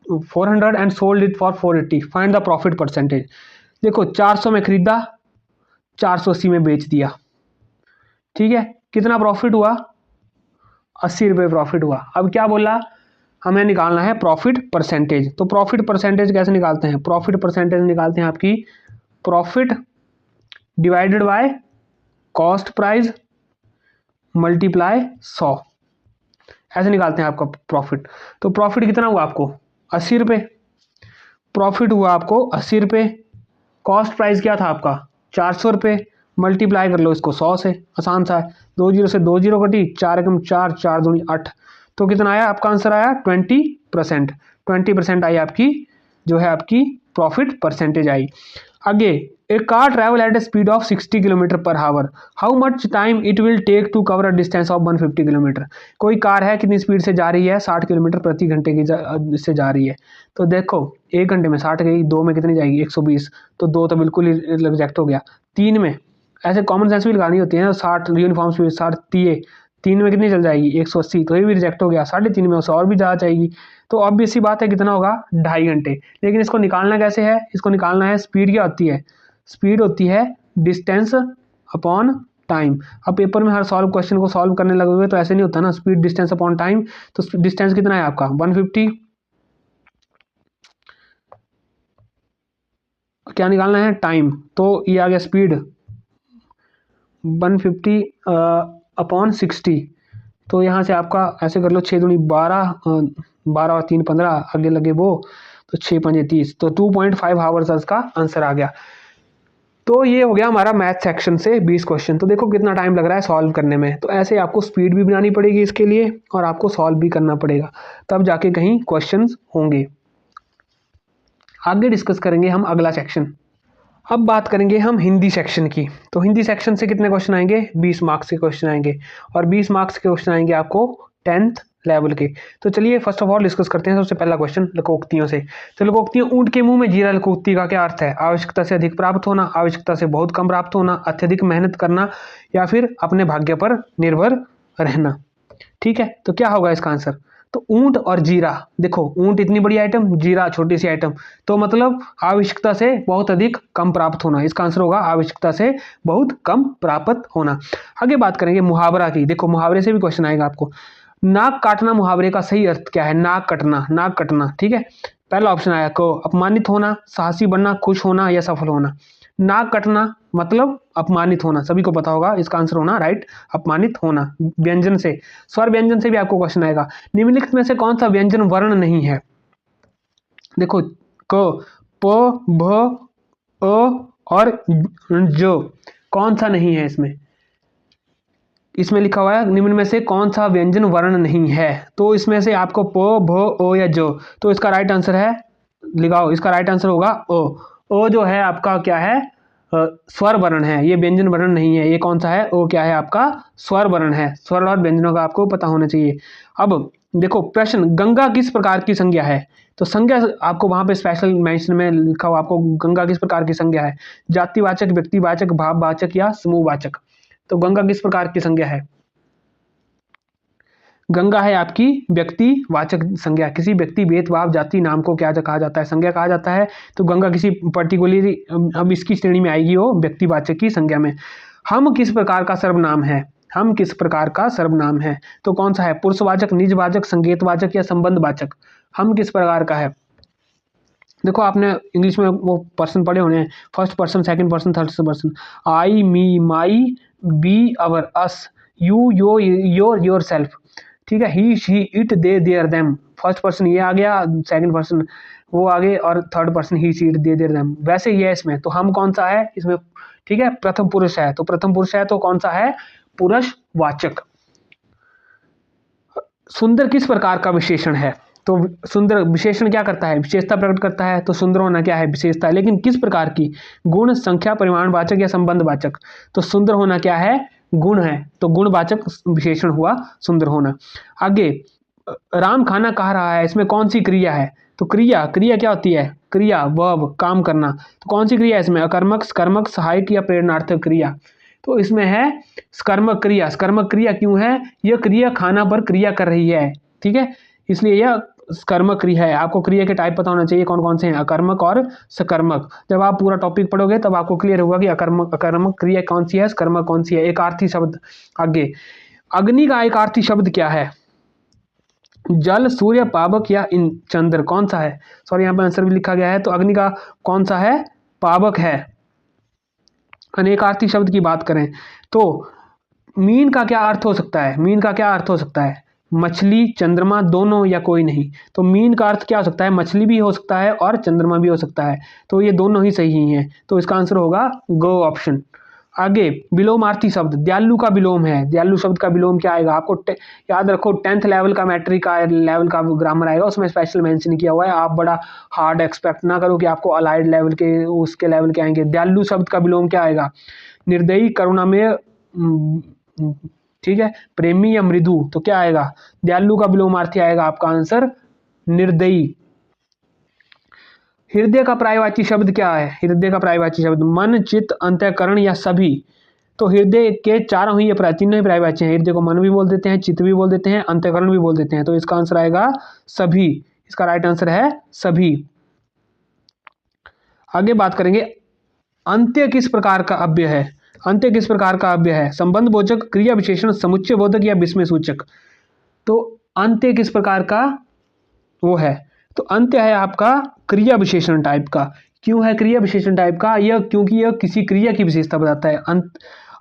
400 and sold it for 480, find the profit percentage. देखो 400 में खरीदा, 480 में बेच दिया, ठीक है, कितना प्रॉफिट हुआ 80 रुपये प्रॉफिट हुआ। अब क्या बोला, हमें निकालना है प्रॉफिट परसेंटेज। तो प्रॉफिट परसेंटेज कैसे निकालते हैं, प्रॉफिट परसेंटेज निकालते हैं आपकी profit divided by cost price multiply 100, ऐसे निकालते हैं आपका प्रॉफिट। तो प्रॉफिट कितना हुआ आपको 80 रुपये, प्रॉफिट हुआ आपको 80 रुपये, कॉस्ट प्राइस क्या था आपका 400 रुपये, मल्टीप्लाई कर लो इसको 100 से, आसान सा है, 2 जीरो से 2 जीरो कटी, 4 एकम 4, 4 दूनी 8, तो कितना आया आपका आंसर आया 20%, 20% आई आपकी जो है आपकी प्रॉफिट परसेंटेज आई। आगे, a car travel at a speed of 60 kilometre per hour, how much time it will take to cover a distance of 150 kilometre. कोई कार है कितनी स्पीड से जा रही है 60 किलोमीटर प्रति घंटे की से जा रही है, तो देखो 1 घंटे में 60 गई, 2 में कितनी जाएगी 120, तो 2 तो बिल्कुल ही रिजेक्ट हो गया। 3 में ऐसे कॉमन सेंस भी लगानी होती है, 60 यूनिफॉर्म स्पीड 60 3 में कितनी चल जाएगी 180, तो ये भी रिजेक्ट हो गया। 3.5 में उससे और भी ज़्यादा जाएगी, तो ऑब्वियस सी बात है कितना होगा 2.5 घंटे। लेकिन इसको निकालना कैसे है, इसको निकालना है, स्पीड क्या होती है, स्पीड होती है डिस्टेंस अपॉन टाइम। अब पेपर में हर सॉल्व क्वेश्चन को सॉल्व करने लगोगे तो ऐसे नहीं होता ना, स्पीड डिस्टेंस अपॉन टाइम, तो डिस्टेंस कितना है आपका 150, क्या निकालना है टाइम, तो ये आ गया स्पीड 150 अपॉन 60, तो यहाँ से आपका ऐसे कर लो 6 दूनी 12, 12 और 3 15, आगे लगे वो, तो 6 पंजे 30, तो 2.5 आवर्स इसका आंसर आ गया। तो ये हो गया हमारा मैथ सेक्शन से 20 क्वेश्चन। तो देखो कितना टाइम लग रहा है सॉल्व करने में, तो ऐसे आपको स्पीड भी बनानी पड़ेगी इसके लिए और आपको सॉल्व भी करना पड़ेगा, तब जाके कहीं क्वेश्चंस होंगे। आगे डिस्कस करेंगे हम अगला सेक्शन। अब बात करेंगे हम हिंदी सेक्शन की। तो हिंदी सेक्शन से कितने क्वेश्चन आएंगे 20 मार्क्स के क्वेश्चन आएंगे, और 20 मार्क्स के क्वेश्चन आएंगे आपको 10th लेवल के। तो चलिए फर्स्ट ऑफ ऑल डिस्कस करते हैं सबसे पहला क्वेश्चन लकोक्तियों से। तो लकोक्तियां, ऊंट के मुंह में जीरा लकोक्ति का क्या अर्थ है, आवश्यकता से अधिक प्राप्त होना, आवश्यकता से बहुत कम प्राप्त होना, अत्यधिक मेहनत करना, या फिर अपने भाग्य पर निर्भर रहना। ठीक है, तो क्या होगा इसका आंसर, तो ऊंट और जीरा, देखो ऊंट इतनी बड़ी आइटम, जीरा छोटी सी आइटम, तो मतलब आवश्यकता से बहुत अधिक कम प्राप्त होना, इसका आंसर होगा आवश्यकता से बहुत कम प्राप्त होना। आगे बात करेंगे मुहावरा की। देखो मुहावरे से भी क्वेश्चन आएगा आपको। नाक काटना मुहावरे का सही अर्थ क्या है, नाक कटना, नाक कटना, ठीक है। पहला ऑप्शन आया को अपमानित होना, साहसी बनना, खुश होना या सफल होना। नाक कटना मतलब अपमानित होना, सभी को पता होगा, इसका आंसर होना राइट अपमानित होना। व्यंजन से, स्वर व्यंजन से भी आपको क्वेश्चन आएगा। निम्नलिखित में से कौन सा व्यंजन वर्ण नहीं है, देखो क, प, भ, अ और जो, कौन सा नहीं है इसमें, इसमें लिखा हुआ है निम्न में से कौन सा व्यंजन वर्ण नहीं है। तो इसमें से आपको प, भ, ओ या जो, तो इसका राइट आंसर है, लिखाओ, इसका राइट आंसर होगा ओ। ओ जो है आपका क्या है, स्वर वर्ण है, ये व्यंजन वर्ण नहीं है। ये कौन सा है, ओ क्या है आपका स्वर वर्ण है। स्वर और व्यंजनों का आपको पता होना चाहिए। अब देखो प्रश्न, गंगा किस प्रकार की संज्ञा है। तो संज्ञा आपको वहां पे स्पेशल मेंशन में लिखा हुआ, आपको गंगा किस प्रकार की संज्ञा है, जातिवाचक, व्यक्तिवाचक, भाववाचक या समूहवाचक। तो गंगा किस प्रकार की संज्ञा है, गंगा है आपकी व्यक्तिवाचक संज्ञा। किसी व्यक्ति, भेद, भाव, जाति, नाम को क्या कहा जाता है, संज्ञा कहा जाता है। तो गंगा किसी पर्टिकुलरली, अब इसकी श्रेणी में आएगी वो व्यक्तिवाचक की संज्ञा में। हम किस प्रकार का सर्वनाम है, हम किस प्रकार का सर्वनाम है। तो कौन सा है, पुरुषवाचक, निजवाचक, संकेतवाचक या संबंधवाचक। हम किस प्रकार का है, देखो आपने इंग्लिश में वो पर्सन पढ़े होने हैं, first person, second person, third person. I, me, my, we, our, us, you, yourself. ठीक है, he, she, it, they, their, them. First person ये आ गया, सेकंड पर्सन वो आ गए, और third person he, she, it, they, their, them. वैसे ही है इसमें। तो हम कौन सा है इसमें, ठीक है, प्रथम पुरुष है। तो प्रथम पुरुष है तो कौन सा है, पुरुषवाचक। सुंदर किस प्रकार का विशेषण है। तो सुंदर विशेषण क्या करता है, विशेषता प्रकट करता है। तो सुंदर होना क्या है, विशेषता है, लेकिन किस प्रकार की, गुण, संख्या, परिमाणवाचक या संबंधवाचक। तो सुंदर होना क्या है, गुण है, तो गुणवाचक विशेषण हुआ सुंदर होना। आगे, राम खाना खा रहा है, इसमें कौन सी क्रिया है। तो क्रिया, क्रिया क्या होती है, क्रिया वर्ब, काम करना। तो कौन सी क्रिया है इसमें, अकर्मक, स्कर्मक, सहायक या प्रेरणार्थक क्रिया। तो इसमें है स्कर्मक क्रिया। स्कर्मक क्रिया क्यों है, यह क्रिया खाना पर क्रिया कर रही है, ठीक है, इसलिए यह स्कर्मक क्रिया है। आपको क्रिया के टाइप पता होना चाहिए कौन कौन से हैं, अकर्मक और सकर्मक। जब आप पूरा टॉपिक पढ़ोगे तब आपको क्लियर होगा कि अकर्मक अकर्मक क्रिया कौन सी है, स्कर्मक कौन सी है। एक अर्थी शब्द, आगे, अग्नि का एक अर्थी शब्द क्या है, जल, सूर्य, पावक या इन चंद्र। कौन सा है, सॉरी यहाँ पे आंसर भी लिखा गया है। तो अग्नि का कौन सा है, पावक है। अनेकार्थी शब्द की बात करें तो मीन का क्या अर्थ हो सकता है, मीन का क्या अर्थ हो सकता है, मछली, चंद्रमा, दोनों या कोई नहीं। तो मीन का अर्थ क्या हो सकता है, मछली भी हो सकता है और चंद्रमा भी हो सकता है। तो ये दोनों ही सही हैं। तो इसका आंसर होगा गो ऑप्शन। आगे, विलोमार्थी शब्द, दयालु का विलोम है। दयालु शब्द का विलोम क्या आएगा, आपको याद रखो 10th लेवल का मैट्रिक का लेवल का ग्रामर आएगा, उसमें स्पेशल मेंशन किया हुआ है। आप बड़ा हार्ड एक्सपेक्ट ना करो कि आपको अलाइड लेवल के उसके लेवल के आएंगे। दयालु शब्द का विलोम क्या आएगा, निर्दयी, करुणामय, ठीक है, प्रेमी या मृदु। तो क्या आएगा, दयालु का विलोमार्थी आएगा आपका आंसर निर्दयी। हृदय का पर्यायवाची शब्द क्या है, हृदय का पर्यायवाची शब्द मन, चित्त, अंतःकरण या सभी। तो हृदय के चारों ही तीनों ही पर्यायवाची हैं। हृदय को मन भी बोल देते हैं, चित्त भी बोल देते हैं, अंतःकरण भी बोल देते हैं। तो इसका आंसर आएगा सभी, इसका राइट आंसर है सभी। आगे बात करेंगे, अंत्य किस प्रकार का अव्यय है। अंत्य किस प्रकार का अव्यय है, संबंध बोधक, क्रिया विशेषण, समुच्चय बोधक या विस्मय सूचक। तो अंत्य किस प्रकार का वो है, तो अंत्य है आपका क्रिया विशेषण टाइप का। क्यों है क्रिया विशेषण टाइप का, यह क्योंकि यह किसी क्रिया की विशेषता बताता है।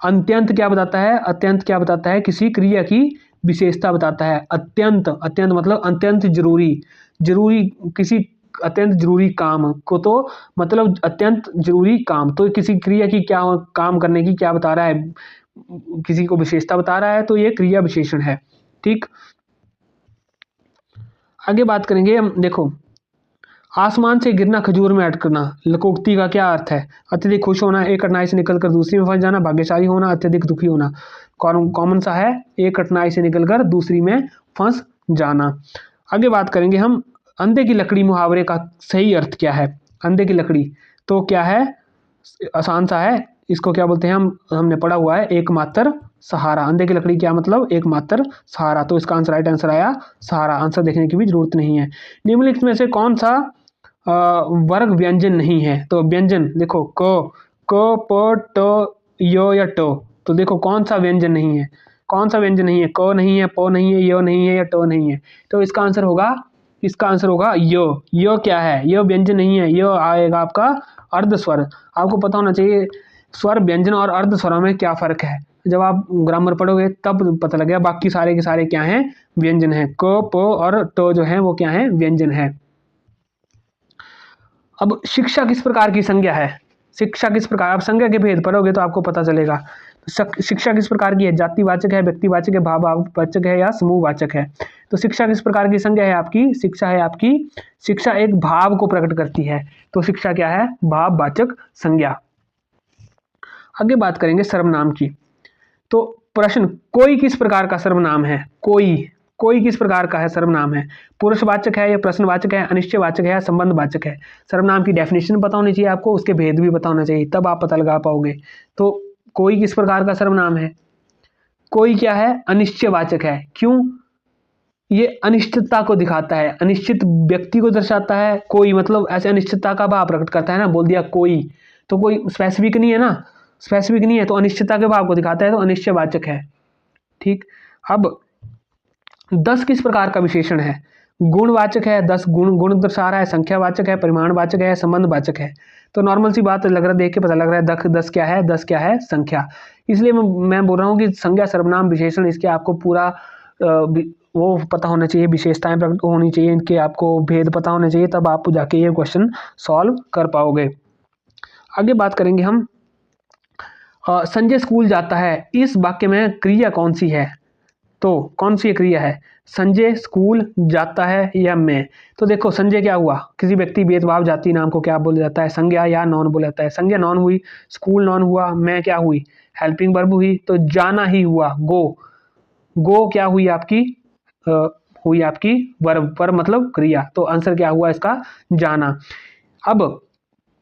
अत्यंत क्या बताता है, अत्यंत क्या बताता है, किसी क्रिया की विशेषता बताता है। अत्यंत, अत्यंत मतलब अत्यंत जरूरी, जरूरी किसी अत्यंत जरूरी काम को, तो मतलब अत्यंत जरूरी काम। तो किसी क्रिया की क्या काम करने की क्या बता रहा है, किसी को विशेषता बता रहा है, तो ये क्रिया विशेषण है। ठीक, आगे बात करेंगे हम। देखो, आसमान से गिरना, खजूर में अटकना, लोकोक्ति का क्या अर्थ है, अत्यधिक खुश होना, एक कठिनाई से निकलकर दूसरी में फंस जाना, भाग्यशाली होना, अत्यधिक दुखी होना। कॉमन सा है, एक कठिनाई से निकलकर दूसरी में फंस जाना। आगे बात करेंगे हम, अंधे की लकड़ी मुहावरे का सही अर्थ क्या है। अंधे की लकड़ी तो क्या है, आसान सा है, इसको क्या बोलते हैं हमने पढ़ा हुआ है, एकमात्र सहारा। अंधे की लकड़ी क्या मतलब, एकमात्र सहारा। तो इसका आंसर राइट आंसर आया सहारा। आंसर देखने की भी जरूरत नहीं है। निम्नलिखित में से कौन सा वर्ग व्यंजन नहीं है। तो व्यंजन देखो, क, प, ट, यो या टो। तो देखो कौन सा व्यंजन नहीं है, कौन सा व्यंजन नहीं है, क नहीं है, प नहीं है, यो नहीं है या टो नहीं है। तो इसका आंसर होगा, इसका आंसर होगा यो क्या है, यो व्यंजन नहीं है, यो आएगा आपका अर्ध स्वर। आपको पता होना चाहिए स्वर, व्यंजन और अर्ध स्वरों में क्या फर्क है। जब आप ग्रामर पढ़ोगे तब पता लगेगा। बाकी सारे के सारे क्या हैं, व्यंजन है। क, प और ट जो है वो क्या है, व्यंजन है। अब शिक्षा किस प्रकार की संज्ञा है, शिक्षा किस प्रकार, आप संज्ञा के भेद पढ़ोगे तो आपको पता चलेगा। शिक्षा किस प्रकार की है? जातिवाचक है, व्यक्तिवाचक है, भाववाचक है या समूहवाचक है? तो शिक्षा किस प्रकार की संज्ञा है आपकी? शिक्षा है आपकी, शिक्षा एक भाव को प्रकट करती है, तो शिक्षा क्या है? भाववाचक संज्ञा। आगे बात करेंगे सर्वनाम की। तो प्रश्न, कोई किस प्रकार का सर्वनाम है? कोई किस प्रकार का है सर्वनाम है? पुरुषवाचक है या प्रश्नवाचक है, अनिश्चयवाचक है या संबंधवाचक है? सर्वनाम की डेफिनेशन पता होनी चाहिए आपको, उसके भेद भी पता होना चाहिए, तब आप पता लगा पाओगे। तो कोई किस प्रकार का सर्वनाम है? कोई क्या है? अनिश्चयवाचक है। क्यों? ये अनिश्चितता को दिखाता है, अनिश्चित व्यक्ति को दर्शाता है। कोई मतलब ऐसे अनिश्चितता का भाव प्रकट करता है ना, बोल दिया कोई, तो कोई स्पेसिफिक नहीं है ना, स्पेसिफिक नहीं है, तो अनिश्चितता के भाव को दिखाता है, तो अनिश्चयवाचक है। ठीक, अब 10 किस प्रकार का विशेषण है? गुणवाचक है, 10 गुण दर्शा रहा है, संख्यावाचक है, परिमाणवाचक है, संबंधवाचक है। तो नॉर्मल सी बात लग रहा है, देख के पता लग रहा है 10 क्या है? 10 क्या है? संख्या। इसलिए मैं बोल रहा हूँ कि संज्ञा, सर्वनाम, विशेषण, इसके आपको पूरा वो पता होना चाहिए, विशेषताएं प्रकट होनी चाहिए, इनके आपको भेद पता होने चाहिए, तब आप जाके ये क्वेश्चन सॉल्व कर पाओगे। आगे बात करेंगे हम, संजय स्कूल जाता है, इस वाक्य में क्रिया कौन सी है? तो कौन सी क्रिया है? संजय स्कूल जाता है या मैं? तो देखो संजय क्या हुआ? किसी व्यक्ति, भेदभाव, जाति, नाम को क्या बोला जाता है? संज्ञा या नॉन बोला जाता है। संज्ञा नॉन हुई, स्कूल नॉन हुआ, मैं क्या हुई? हेल्पिंग वर्ब हुई, तो जाना ही हुआ, गो क्या हुई आपकी? हुई आपकी वर्ब मतलब क्रिया, तो आंसर क्या हुआ इसका? जाना। अब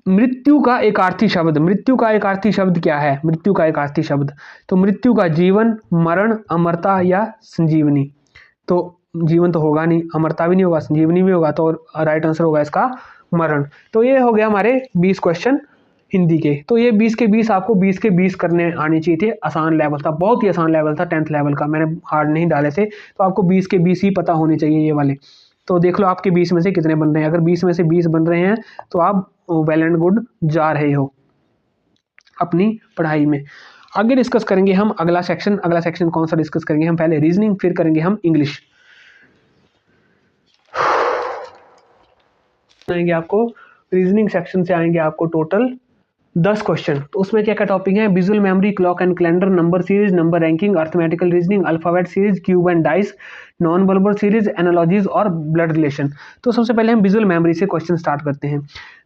मृत्यु का एकार्थी शब्द, मृत्यु का एकार्थी शब्द क्या है? मृत्यु का एकार्थी शब्द, तो मृत्यु का जीवन, मरण, अमरता या संजीवनी? तो जीवन तो होगा नहीं, अमरता भी नहीं होगा, संजीवनी भी होगा, तो राइट आंसर होगा इसका मरण। तो ये हो गया हमारे 20 क्वेश्चन हिंदी के। तो ये 20 के 20 आपको 20 के 20 करने आने चाहिए थे। आसान लेवल था, बहुत ही आसान लेवल था, 10th लेवल का, मैंने हार्ड नहीं डाले थे। तो आपको 20 के 20 ही पता होने चाहिए ये वाले। तो देख लो आपके 20 में से कितने बन रहे हैं। अगर 20 में से 20 बन रहे हैं तो आप वेल एंड गुड जा रहे हो अपनी पढ़ाई में। आगे डिस्कस करेंगे हम अगला सेक्शन कौन सा डिस्कस करेंगे हम? पहले रीजनिंग, फिर करेंगे हम इंग्लिश। आएंगे आपको रीजनिंग सेक्शन से आएंगे आपको टोटल 10 क्वेश्चन। तो उसमें क्या क्या टॉपिक है? Visual memory, clock and calendar, number series, number ranking, arithmetical reasoning, alphabet series, cube and dice, non verbal series, analogies और ब्लड रिलेशन। तो सबसे पहले हम विजुअल मेमोरी से क्वेश्चन स्टार्ट करते हैं।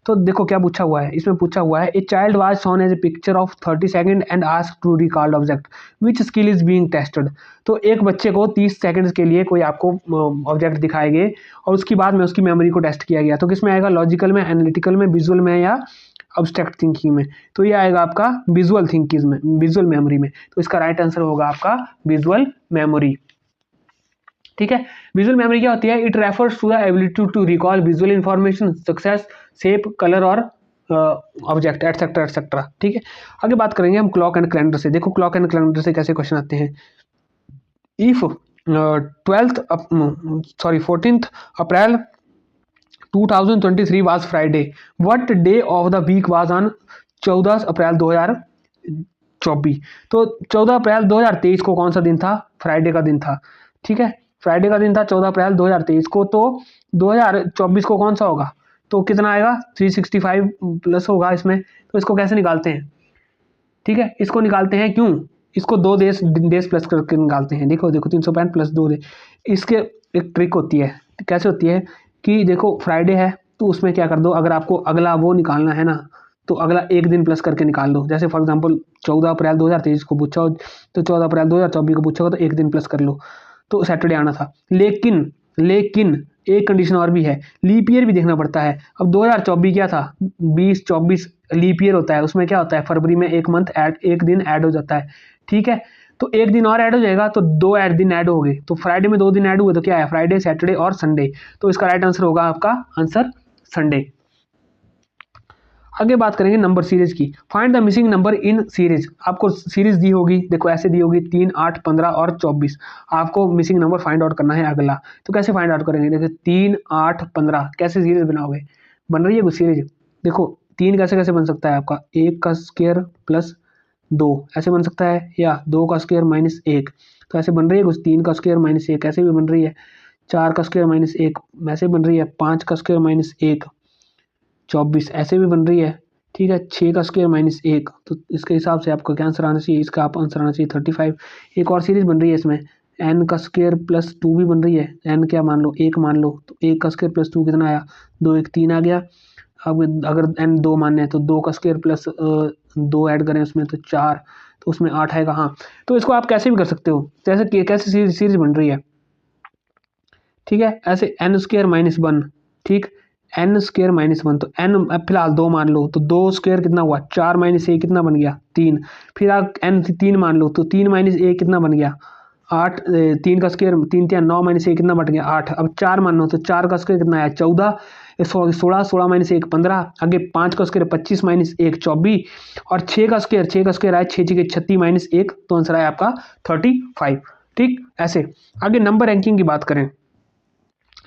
तो देखो क्या पूछा हुआ है, इसमें पूछा हुआ है, a child was shown as a picture of 30 second and asked to recall object, which skill is being tested. तो एक बच्चे को 30 सेकंड्स के लिए कोई आपको ऑब्जेक्ट दिखाए गए और उसके बाद में उसकी मेमोरी को टेस्ट किया गया। तो किस में आएगा? लॉजिकल में, एनालिटिकल में, विजुअल में या अब्स्ट्रैक्ट थिंकिंग में? तो ये आएगा आपका विजुअल थिंकिंग में, विजुअल मेमोरी में। तो इसका राइट आंसर होगा आपका विजुअल मेमोरी। ठीक है, विजुअल मेमोरी क्या होती है? It refers to the ability to recall visual information, success, shape, colour और ऑब्जेक्ट एटसेट्रा एटसेट्रा। ठीक है, आगे बात करेंगे हम क्लॉक एंड कैलेंडर से। देखो क्लॉक एंड कैलेंडर से कैसे क्वेश्चन आते हैं। If 14th April 2023 was Friday, what day of the week was on 14 अप्रैल 2024? तो 14 अप्रैल 2023 को कौन सा दिन था? फ्राइडे का दिन था। ठीक है, फ्राइडे का दिन था 14 अप्रैल 2023 को। तो 2024 को कौन सा होगा? तो कितना आएगा? 365 प्लस होगा इसमें। तो इसको कैसे निकालते हैं? ठीक है, इसको निकालते हैं, क्यों? इसको 2 डेज प्लस करके निकालते हैं। देखो 365 प्लस 2 डेज। इसके एक ट्रिक होती है, कैसे होती है कि देखो फ्राइडे है तो उसमें क्या कर दो, अगर आपको अगला वो निकालना है ना, तो अगला एक दिन प्लस करके निकाल दो। जैसे फॉर एग्जांपल 14 अप्रैल 2023 को पूछा हो तो 14 अप्रैल 2024 को पूछा हो तो एक दिन प्लस कर लो, तो सैटरडे आना था। लेकिन एक कंडीशन और भी है, लीप ईयर भी देखना पड़ता है। अब 2024 क्या था? 2024 लीप ईयर होता है, उसमें क्या होता है? फरवरी में एक दिन ऐड हो जाता है। ठीक है, तो एक दिन और ऐड हो जाएगा तो 2 दिन ऐड हो गए। तो फ्राइडे में 2 दिन ऐड हुए तो क्या है? फ्राइडे, सैटरडे और संडे। तो इसका राइट आंसर होगा आपका आंसर संडे। आगे बात करेंगे नंबर सीरीज की। Find the missing number in series. आपको सीरीज दी होगी, देखो ऐसे दी होगी 3, 8, 15 और 24। आपको मिसिंग नंबर फाइंड आउट करना है अगला। तो कैसे फाइंड आउट करेंगे? देखो 3, 8, 15 कैसे सीरीज बनाओगे? बन रही है कुछ सीरीज? देखो 3 कैसे कैसे बन सकता है आपका? 1 का स्क्वायर प्लस 2 ऐसे बन सकता है, या 2 का स्क्वायर माइनस 1। तो ऐसे बन रही है कुछ। 3 का स्क्वायर माइनस 1 ऐसे भी बन रही है। 4 का स्क्वायर माइनस 1 ऐसे बन रही है। 5 का स्क्वायर माइनस 1 24 ऐसे भी बन रही है। ठीक है, 6 का स्क्वायर माइनस 1, तो इसके हिसाब से आपका क्या आंसर आना चाहिए, इसका आप आंसर आना चाहिए 35। एक और सीरीज बन रही है इसमें, n का स्क्वायर प्लस 2 भी बन रही है, n क्या मान लो 1 मान लो, तो 1 का स्क्वायर प्लस 2 कितना आया, 2 1 3 आ गया। अब अगर n 2 मानने हैं तो 2 का स्क्वायर प्लस 2 ऐड करें उसमें तो 4, तो उसमें 8 आएगा। हाँ, तो इसको आप कैसे भी कर सकते हो, जैसे कैसे सीरीज बन रही है, ठीक है, ऐसे n स्क्वायर माइनस 1, ठीक, n स्क्वायर माइनस 1, तो n फिलहाल 2 मान लो, तो 2 स्क्वायर कितना हुआ, 4 माइनस 1 कितना बन गया 3, फिर आप n 3 मान लो, तो 3 माइनस 1 कितना बन गया 8, 3 का स्क्वायर 3 3 9 माइनस 1 कितना बन गया 8। अब 4 मान लो, तो 4 का स्क्वायर कितना आया 14, 16 16 माइनस 1 15, आगे 5 का स्क्वायर 25 माइनस 1 24, और 6 का स्क्वायर आया 6 6 36 माइनस 1, तो आंसर आया आपका 35। ठीक, ऐसे आगे नंबर रैंकिंग की बात करें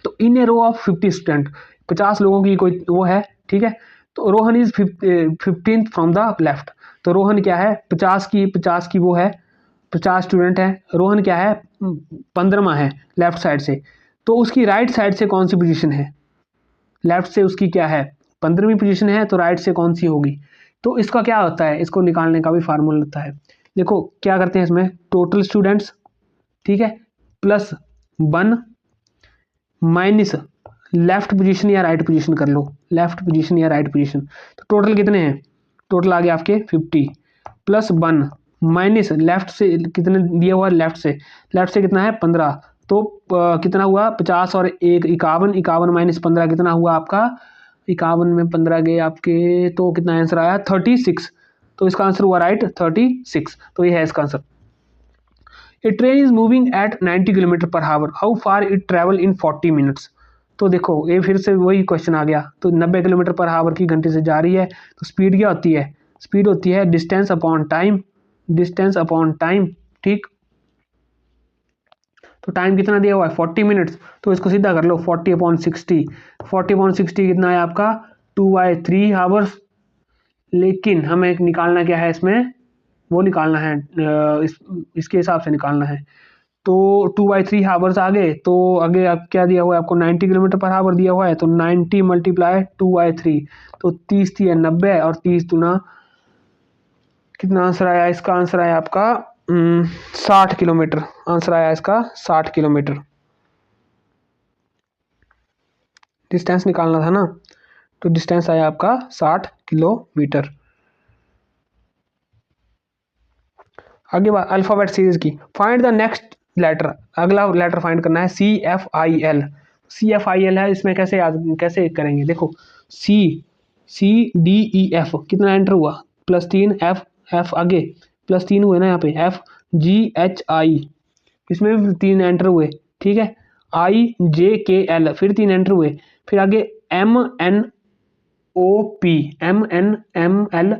तो इन ए रो ऑफ 50 स्टूडेंट, 50 लोगों की कोई वो है, ठीक है, तो Rohan is 15th from the left, तो रोहन क्या है 50 की वो है, 50 स्टूडेंट है, रोहन क्या है 15वां है लेफ्ट साइड से, तो उसकी राइट साइड से कौन सी पोजीशन है, लेफ्ट से उसकी क्या है 15वीं पोजीशन है, तो राइट से कौन सी होगी। तो इसका क्या होता है, इसको निकालने का भी फार्मूला होता है। देखो क्या करते हैं इसमें, टोटल स्टूडेंट्स, ठीक है, प्लस 1 माइनस लेफ्ट पोजीशन या राइट पोजीशन कर लो, लेफ्ट पोजीशन या राइट पोजीशन, तो टोटल कितने हैं, टोटल आ गया आपके 50, प्लस 1 माइनस लेफ्ट से कितने दिया हुआ है, लेफ्ट से कितना है 15, तो कितना हुआ 50 और 1 51, 51 माइनस 15 कितना हुआ आपका, 51 में 15 गए आपके, तो कितना आंसर आया 36, तो इसका आंसर हुआ राइट 36, तो ये है इसका answer. A train is moving at 90 kilometre per hour, how far it travel in 40 minutes, तो देखो ये फिर से वही क्वेश्चन आ गया, तो 90 किलोमीटर पर आवर की घंटे से जा रही है, तो स्पीड क्या होती है, स्पीड होती है distance upon time, distance upon time, ठीक, तो टाइम कितना दिया हुआ है 40 मिनट्स, तो इसको सीधा कर लो 40 अपॉन 60, 40 अपॉन 60 कितना है आपका 2/3 आवर्स, लेकिन हमें निकालना क्या है इसमें, वो निकालना है इसके हिसाब से निकालना है, तो 2/3 आवर्स आ गए, तो आगे आप क्या दिया हुआ है आपको 90 किलोमीटर पर आवर दिया हुआ है, तो 90 मल्टीप्लाई 2/3, तो 30 थी 90, और 30 गुना कितना आंसर आया, इसका आंसर आया आपका 60 किलोमीटर, आंसर आया इसका 60 किलोमीटर, डिस्टेंस निकालना था ना, तो डिस्टेंस आया आपका 60 किलोमीटर। आगे बात अल्फाबेट सीरीज की, फाइंड द नेक्स्ट लेटर, अगला लेटर फाइंड करना है CFIL, CFIL है, इसमें कैसे करेंगे, देखो CDEF कितना एंटर हुआ +3, F आगे +3 हुए ना यहाँ पे, FGHI इसमें भी 3 एंटर हुए, ठीक है, IJKL फिर 3 एंटर हुए, फिर आगे MNOP MNML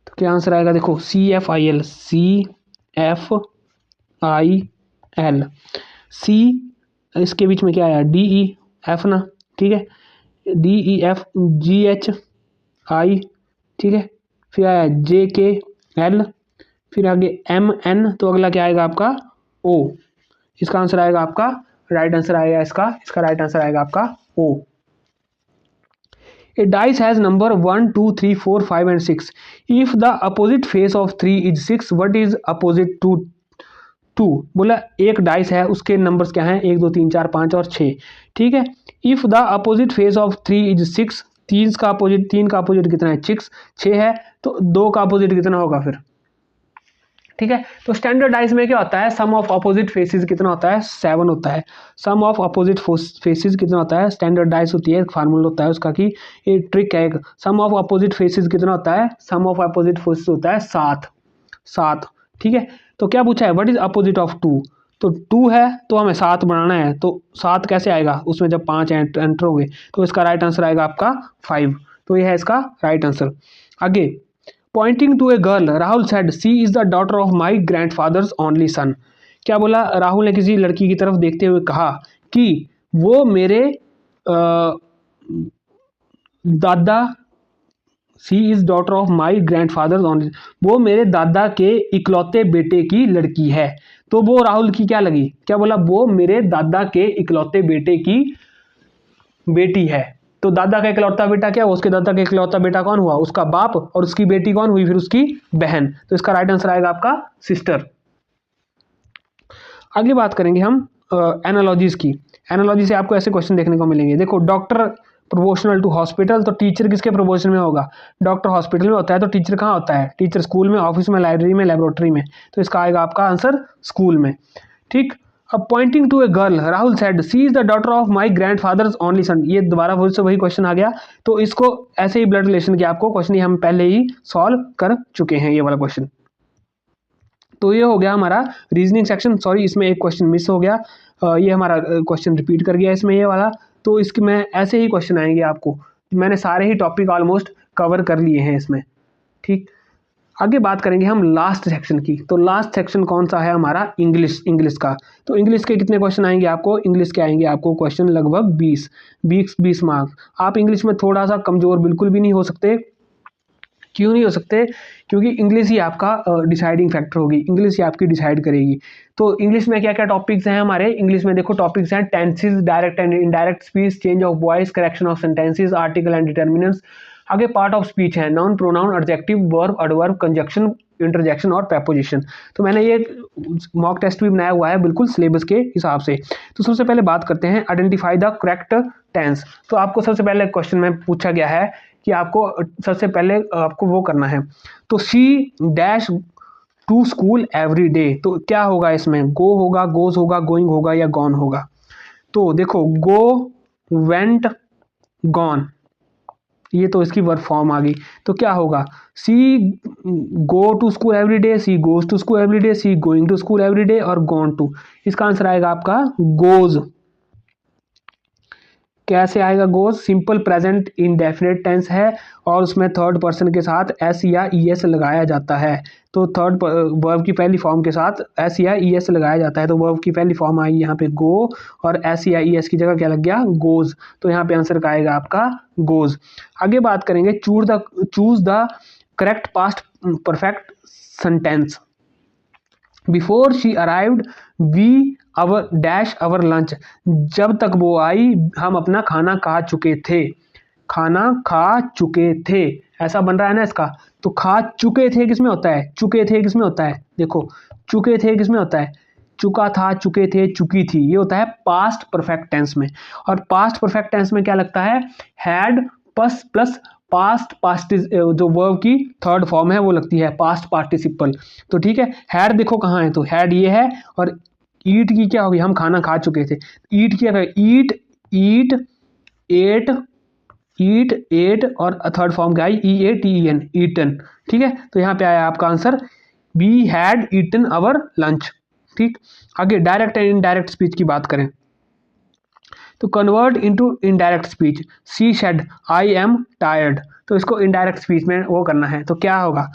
तो क्या आंसर आएगा, देखो CFIL C इसके बीच में क्या आया DEF ना, ठीक है, DEF GHI, ठीक है, फिर आया JKL, फिर आगे MN, तो अगला क्या आएगा आपका O, इसका आंसर आएगा आपका राइट आंसर आएगा इसका राइट आंसर आएगा आपका O। A dice has number 1 2 3 4 5 and 6, if the opposite face of 3 is 6, what is opposite to 2, बोला एक डाइस है उसके नंबर्स क्या हैं 1 2 3 4 5 और 6, ठीक है, if the opposite face of 3 is 6, 3 का अपोजिट कितना है 6 है, तो 2 का अपोजिट कितना होगा फिर, ठीक है, तो स्टैंडर्ड डाइस में क्या होता है, सम ऑफ अपोजिट फेसेस कितना होता है 7 होता है, सम ऑफ अपोजिट फेसेस कितना होता है, स्टैंडर्ड डाइस होती है, फार्मूला होता है उसका कि ये ट्रिक है एक, सम ऑफ अपोजिट फेसेस कितना होता है, सम ऑफ अपोजिट फेसेस होता है 7, ठीक है, तो क्या पूछा है व्हाट इज अपोजिट ऑफ 2, तो 2 है तो हमें 7 बनाना है, तो 7 कैसे आएगा उसमें जब 5 एंटर होंगे, तो इसका राइट आंसर आएगा आपका 5, तो ये है इसका राइट आंसर। आगे pointing to a girl Rahul said she is the daughter of my grandfather's only son, क्या बोला, राहुल ने किसी लड़की की तरफ देखते हुए कहा कि वो मेरे दादा, she is daughter of my grandfather's only, वो मेरे दादा के इकलौते बेटे की लड़की है, तो वो राहुल की क्या लगी, क्या बोला, वो मेरे दादा के इकलौते बेटे की बेटी है, तो दादा का इकलौता बेटा क्या हुआ, उसके दादा का इकलौता बेटा कौन हुआ, उसका बाप, और उसकी बेटी कौन हुई, फिर उसकी बहन। तो इसका राइट आंसर आएगा आपका सिस्टर। अगली बात करेंगे हम एनालॉजीज की। एनालॉजी से आपको ऐसे क्वेश्चन देखने को मिलेंगे। देखो, डॉक्टर प्रोपोर्शनल टू हॉस्पिटल, तो टीचर किसके प्रोपोर्शन में होगा, डॉक्टर हॉस्पिटल में होता है, तो टीचर कहाँ होता है, टीचर स्कूल में, ऑफिस में, लाइब्रेरी में, लेबोरेटरी में। तो इसका आएगा आपका आंसर स्कूल में। ठीक। अब pointing to a girl, Rahul said she is the daughter of my grandfather's only son. ये दोबारा फिर से वही क्वेश्चन आ गया। तो इसको ऐसे ही ब्लड रिलेशन के आपको क्वेश्चन हम पहले ही सॉल्व कर चुके हैं, ये वाला क्वेश्चन। तो ये हो गया हमारा रीजनिंग सेक्शन। सॉरी, इसमें एक क्वेश्चन मिस हो गया, ये हमारा क्वेश्चन रिपीट कर गया इसमें ये वाला। तो इसके में ऐसे ही क्वेश्चन आएंगे आपको। मैंने सारे ही टॉपिक ऑलमोस्ट कवर कर लिए हैं इसमें। ठीक। आगे बात करेंगे हम लास्ट सेक्शन की। तो लास्ट सेक्शन कौन सा है हमारा, इंग्लिश का। तो इंग्लिश के कितने क्वेश्चन आएंगे आपको, इंग्लिश के आएंगे आपको क्वेश्चन लगभग 20 मार्क्स। आप इंग्लिश में थोड़ा सा कमजोर बिल्कुल भी नहीं हो सकते। क्यों नहीं हो सकते, क्योंकि इंग्लिश ही आपका डिसाइडिंग फैक्टर होगी, इंग्लिश ही आपकी डिसाइड करेगी। तो इंग्लिश में क्या क्या टॉपिक्स हैं हमारे, इंग्लिश में देखो टॉपिक्स हैं tenses, direct and indirect speech, change of voice, correction of sentences, article and determinants. आगे पार्ट ऑफ स्पीच है noun, pronoun, adjective, verb, adverb, conjunction, interjection और प्रेपोजिशन। तो मैंने ये मॉक टेस्ट भी बनाया हुआ है बिल्कुल सिलेबस के हिसाब से। तो सबसे पहले बात करते हैं आइडेंटिफाई द करेक्ट टेंस। तो आपको सबसे पहले क्वेश्चन में पूछा गया है कि आपको सबसे पहले आपको वो करना है। तो she dash to school every day, तो क्या होगा इसमें, गो होगा, गोज होगा, गोइंग होगा या गॉन होगा। तो देखो, गो, वेंट, गॉन, ये तो इसकी वर्ब फॉर्म आ गई। तो क्या होगा, she go to school every day, she goes to school every day, she going to school every day और गॉन टू। इसका आंसर आएगा आपका गोज। कैसे आएगा goes, simple present indefinite tense है और उसमें थर्ड पर्सन के साथ एस या ई एस लगाया जाता है। तो थर्ड वर्ब की पहली फॉर्म के साथ एस या ई एस लगाया जाता है। तो वर्ब की पहली फॉर्म आई यहाँ पे गो और एस या ई एस की जगह क्या लग गया, गोज। तो यहाँ पे आंसर का आएगा आपका गोज। आगे बात करेंगे choose the correct past perfect sentence. Before she arrived we our dash our lunch, जब तक वो आई हम अपना खाना खा चुके थे, खाना खा चुके थे, ऐसा बन रहा है ना इसका। तो खा चुके थे किसमें होता है, चुके थे किसमें होता है, देखो चुके थे किसमें होता है, चुका था, चुके थे, चुकी थी, ये होता है पास्ट परफेक्ट टेंस में। और पास्ट परफेक्ट टेंस में क्या लगता है, हैड प्लस पास्ट जो वर्ब की थर्ड फॉर्म है वो लगती है पास्ट पार्टिसिपल। तो ठीक है, हैड देखो कहाँ है, तो हैड ये है और ईट की क्या होगी, हम खाना खा चुके थे, ईट क्या है, ईट एट और थर्ड फॉर्म क्या आई, EATEN, ईटन। ठीक है, तो यहाँ पे आया आपका answer, we had eaten our lunch. ठीक। आगे डायरेक्ट एंड इनडायरेक्ट स्पीच की बात करें तो convert into indirect speech, she said I am tired. तो इसको इनडायरेक्ट स्पीच में वो करना है, तो क्या होगा,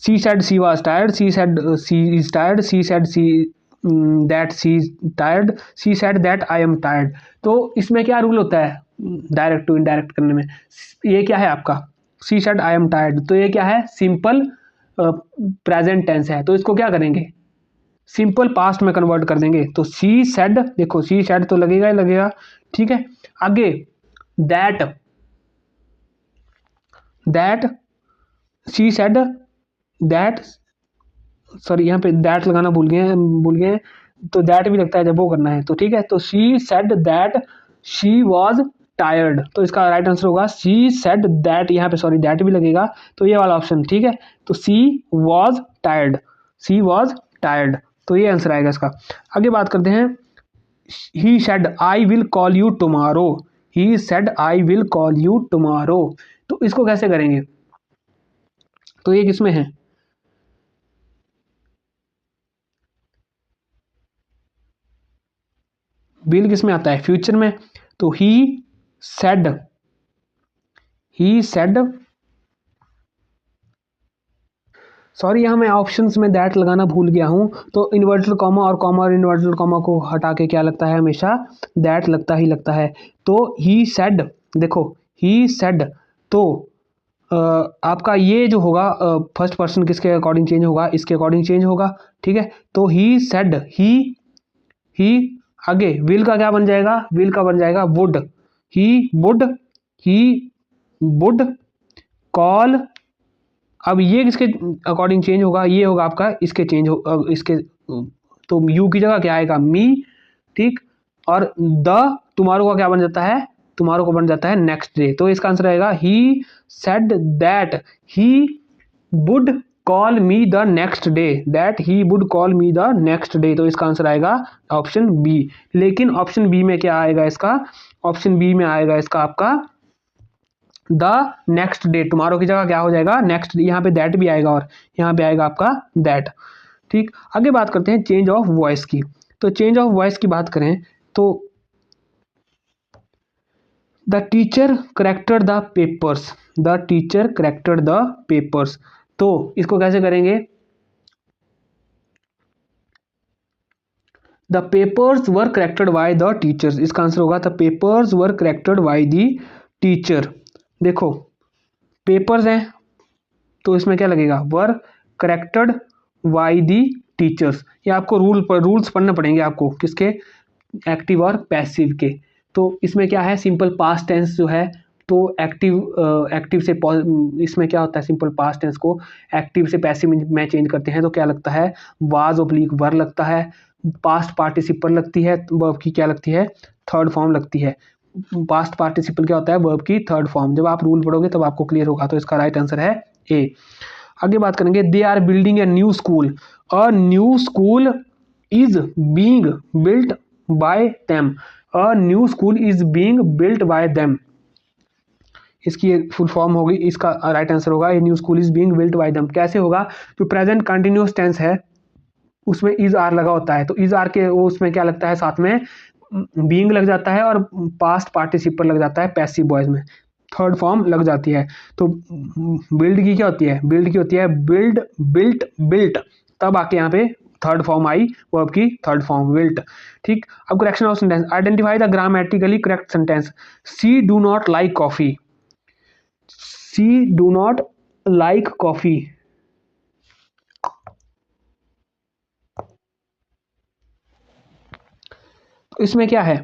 she said she was tired, she said she is tired, she said she that she is tired, she said that I am tired. तो इसमें क्या रूल होता है डायरेक्ट टू इनडायरेक्ट करने में, ये क्या है आपका, she said I am tired, तो ये क्या है, सिंपल प्रेजेंट टेंस है। तो इसको क्या करेंगे, सिंपल पास्ट में कन्वर्ट कर देंगे। तो सी सेड, देखो सी सेड तो लगेगा ही लगेगा। ठीक है, आगे that C said that, sorry यहाँ पे दैट लगाना भूल गए, तो दैट भी लगता है जब वो करना है। तो ठीक है, तो she said that she was tired, तो इसका राइट आंसर होगा शी सेड दैट, यहाँ पे सॉरी दैट भी लगेगा, तो ये वाला ऑप्शन। ठीक है, तो सी was tired, C was tired, तो ये आंसर आएगा इसका। आगे बात करते हैं, he said I will call you tomorrow, he said I will call you tomorrow. तो इसको कैसे करेंगे, तो ये किसमें है, विल किसमें आता है, फ्यूचर में। तो ही सेड सॉरी यहाँ मैं ऑप्शंस में दैट लगाना भूल गया हूँ। तो इन्वर्टेड कॉमा और इन्वर्टेड कॉमा को हटा के क्या लगता है, हमेशा दैट लगता ही लगता है। तो ही सेड, देखो ही सेड, तो आपका ये जो होगा फर्स्ट पर्सन किसके अकॉर्डिंग चेंज होगा, इसके अकॉर्डिंग चेंज होगा। ठीक है, तो ही सेड, ही आगे विल का क्या बन जाएगा, विल का बन जाएगा would, he would he would call, अब ये किसके अकॉर्डिंग चेंज होगा, ये होगा आपका इसके चेंज हो इसके, तो यू की जगह क्या आएगा मी, ठीक, और द टुमारो का क्या बन जाता है, टुमारो को बन जाता है नेक्स्ट डे। तो इसका आंसर आएगा he said that he would call me the next day, that he would call me the next day. तो इसका आंसर आएगा ऑप्शन बी। लेकिन ऑप्शन बी में क्या आएगा इसका, ऑप्शन बी में आएगा इसका आपका द नेक्स्ट डे, टुमारो की जगह क्या हो जाएगा नेक्स्ट, यहाँ पे दैट भी आएगा और यहाँ पे आएगा आपका दैट। ठीक, आगे बात करते हैं चेंज ऑफ वॉइस की। तो चेंज ऑफ वॉइस की बात करें तो the teacher corrected the papers, the teacher corrected the papers, तो इसको कैसे करेंगे, the papers were corrected by the teachers, इसका आंसर होगा the papers were corrected by the teacher. देखो पेपर्स हैं तो इसमें क्या लगेगा, वर करेक्टेड बाय द टीचर्स, ये आपको रूल्स पढ़ने पड़ेंगे आपको, किसके, एक्टिव और पैसिव के। तो इसमें क्या है, सिंपल पास्ट टेंस जो है, तो एक्टिव से इसमें क्या होता है, सिंपल पास्ट टेंस को एक्टिव से पैसिव में चेंज करते हैं तो क्या लगता है, वाज ऑब्लिक वर लगता है, पास्ट पार्टिसिपल लगती है, वर्ब की क्या लगती है, थर्ड फॉर्म लगती है। पास्ट पार्टिसिपल क्या होता है, वर्ब की थर्ड फॉर्म। जब आप रूल पढ़ोगे तब आपको क्लियर होगा। तो इसका राइट आंसर है ए। आगे बात करेंगे, they are building a new school, a new school is being built by them, a new school is being built by them, इसकी फुल फॉर्म होगी, इसका राइट आंसर होगा a new school is being built by them. कैसे होगा, जो present continuous tense है उसमें is are लगा होता है, तो इज आर के वो उसमें क्या लगता है, साथ में बीइंग लग जाता है और पास्ट पार्टिसिपल लग जाता है पैसिव वॉइस में, थर्ड फॉर्म लग जाती है। तो बिल्ड की क्या होती है, बिल्ड की होती है बिल्ड बिल्ट बिल्ट, तब आके यहाँ पे थर्ड फॉर्म आई वर्ब की थर्ड फॉर्म बिल्ट। ठीक, अब correction of sentence, identify the grammatically correct sentence, she do not like coffee, she do not like coffee, तो इसमें क्या है,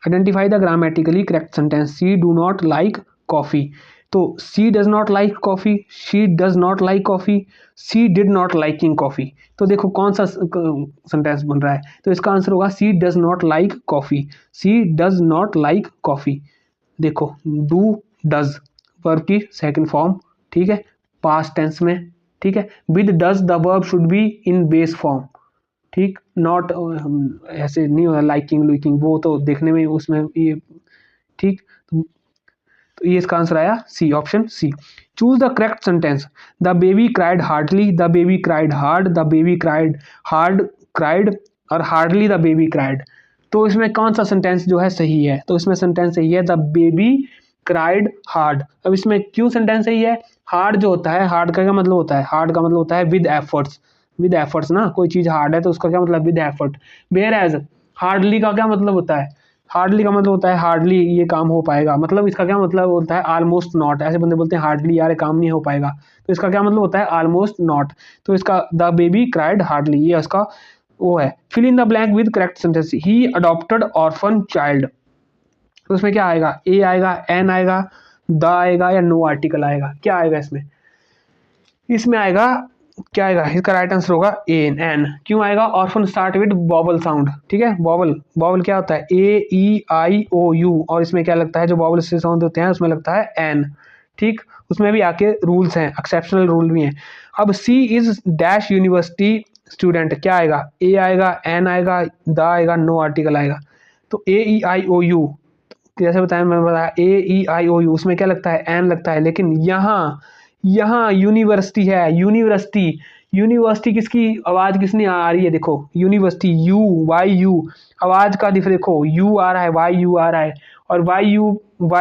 identify the grammatically correct sentence, she do not like coffee, तो she does not like coffee, she does not like coffee, she did not liking coffee. तो देखो कौन सा sentence बन रहा है, तो इसका आंसर होगा she does not like coffee, she does not like coffee. देखो डू डज वर्ब की सेकंड फॉर्म, ठीक है, पास्ट टेंस में, ठीक है, with does the verb should be in base form, ठीक, नॉट ऐसे नहीं होगा लाइकिंग लुकिंग, वो तो देखने में उसमें ये, ठीक, तो ये इसका आंसर आया C, option C. Choose the correct sentence, the baby cried hardly, the baby cried hard, the baby cried hard cried, और हार्डली द बेबी क्राइड। तो इसमें कौन सा सेंटेंस जो है सही है, तो इसमें सेंटेंस सही है द बेबी क्राइड हार्ड। अब इसमें क्यों सेंटेंस सही है, हार्ड जो होता है, हार्ड का क्या मतलब होता है, हार्ड का मतलब होता है विद एफर्ट्स, विद एफर्ट्स ना, कोई चीज हार्ड है तो उसका क्या मतलब with effort. Whereas hardly का क्या मतलब होता है, हार्डली का मतलब होता है हार्डली ये काम हो पाएगा, मतलब इसका क्या मतलब होता है ऑलमोस्ट नॉट। ऐसे बंदे बोलते हैं हार्डली यार ये काम नहीं हो पाएगा, तो इसका क्या मतलब होता है ऑलमोस्ट नॉट। तो इसका द बेबी क्राइड हार्डली ये इसका वो है। Fill in the blank with correct sentence, he adopted orphan child, तो उसमें क्या आएगा, ए आएगा, एन आएगा, द आएगा, या नो आर्टिकल आएगा, क्या आएगा इसमें, इसमें आएगा क्या आएगा, इसका राइट आंसर होगा एन, एन। क्यों आएगा, orphan start with vowel sound, ठीक है, वॉवल, वॉवल क्या होता है ए ई आई ओ यू, और इसमें क्या लगता है जो वॉवल से साउंड होते हैं उसमें लगता है एन, ठीक, उसमें भी आके रूल्स हैं, एक्सेप्शनल रूल भी हैं। अब सी इज डैश यूनिवर्सिटी स्टूडेंट, क्या आएगा, ए आएगा, एन आएगा, द आएगा, नो आर्टिकल आएगा। तो ए ई आई ओ यू, जैसे बताया मैंने बताया ए ई आई ओ यू, उसमें क्या लगता है एन लगता है, लेकिन यहाँ यूनिवर्सिटी है, यूनिवर्सिटी, यूनिवर्सिटी किसकी आवाज किसने आ रही है, देखो यूनिवर्सिटी यू वाई यू, आवाज का दिख देखो यू आ रहा है, वाई यू आ रहा है, और वाई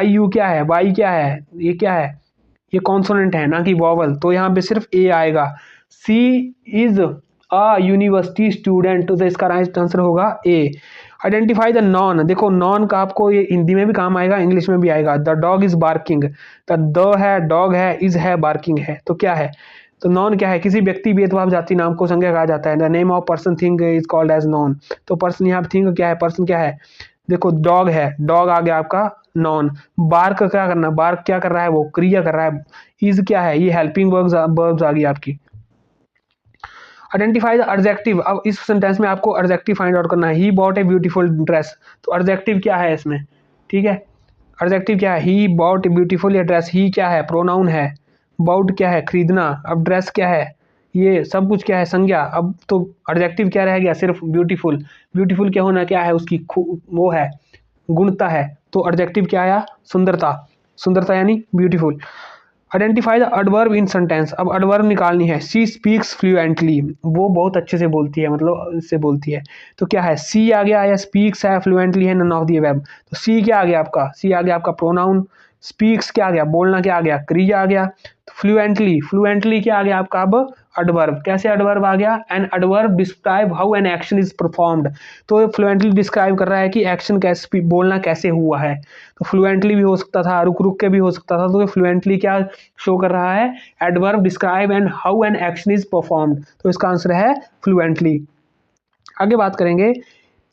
यू क्या है, वाई क्या है, ये क्या है, ये कॉन्सोनेंट है ना कि वॉवल, तो यहाँ पे सिर्फ ए आएगा। सी इज अ यूनिवर्सिटी स्टूडेंट, तो इसका राइट आंसर होगा ए। आइडेंटिफाई द नॉन, देखो नॉन का आपको ये हिंदी में भी काम आएगा, इंग्लिश में भी आएगा। The dog is barking, the है, डॉग है, इज है, बार्किंग है, तो क्या है, तो नॉन क्या है, किसी व्यक्ति भेदभाव जाति नाम को संज्ञा कहा जाता है। The name of person thing is called as noun, तो पर्सन यहाँ थिंग क्या है, पर्सन क्या है, देखो डॉग है, डॉग आ गया आपका नॉन। बार्क क्या करना, बार्क क्या कर रहा है, वो क्रिया कर रहा है। इज क्या है, ये हेल्पिंग वर्ब्स आ गई आपकी। आइडेंटिफाई द एडजेक्टिव, अब इस सेंटेंस में आपको एडजेक्टिव फाइंड आउट करना है। He bought a beautiful dress, तो एडजेक्टिव क्या है इसमें, ठीक है। एडजेक्टिव क्या है, ही बॉट ए ब्यूटीफुल या ड्रेस, ही क्या है, प्रोनाउन है। बॉट क्या है, खरीदना। अब ड्रेस क्या है, ये सब कुछ क्या है, संज्ञा। अब तो एडजेक्टिव क्या रह गया, सिर्फ ब्यूटीफुल। ब्यूटीफुल क्या होना, क्या है उसकी वो है, गुणता है। तो एडजेक्टिव क्या आया, सुंदरता। सुंदरता यानी beautiful. Identify the adverb in sentence, अब एडवर्ब निकालनी है। सी स्पीक्स फ्लुएंटली, वो बहुत अच्छे से बोलती है, मतलब इससे बोलती है। तो क्या है, सी आ गया या स्पीक्स है, फ्लुएंटली है, नन ऑफ द अबव। तो सी क्या आ गया आपका, सी आ गया आपका प्रोनाउन। स्पीक्स क्या आ गया, बोलना क्या आ गया, क्रिया आ गया। तो फ्लुएंटली, फ्लुएंटली क्या आ गया आपका अब एडवर्ब। कैसे एडवर्ब आ गया, an adverb describe how an action is performed. तो फ्लुएंटली डिस्क्राइब कर रहा है कि एक्शन कैसे, बोलना कैसे हुआ है। तो फ्लुएंटली भी हो सकता था, रुक रुक के भी हो सकता था। तो फ्लुएंटली क्या शो कर रहा है, adverb describe and how an action is performed. तो इसका आंसर है फ्लुएंटली। आगे बात करेंगे,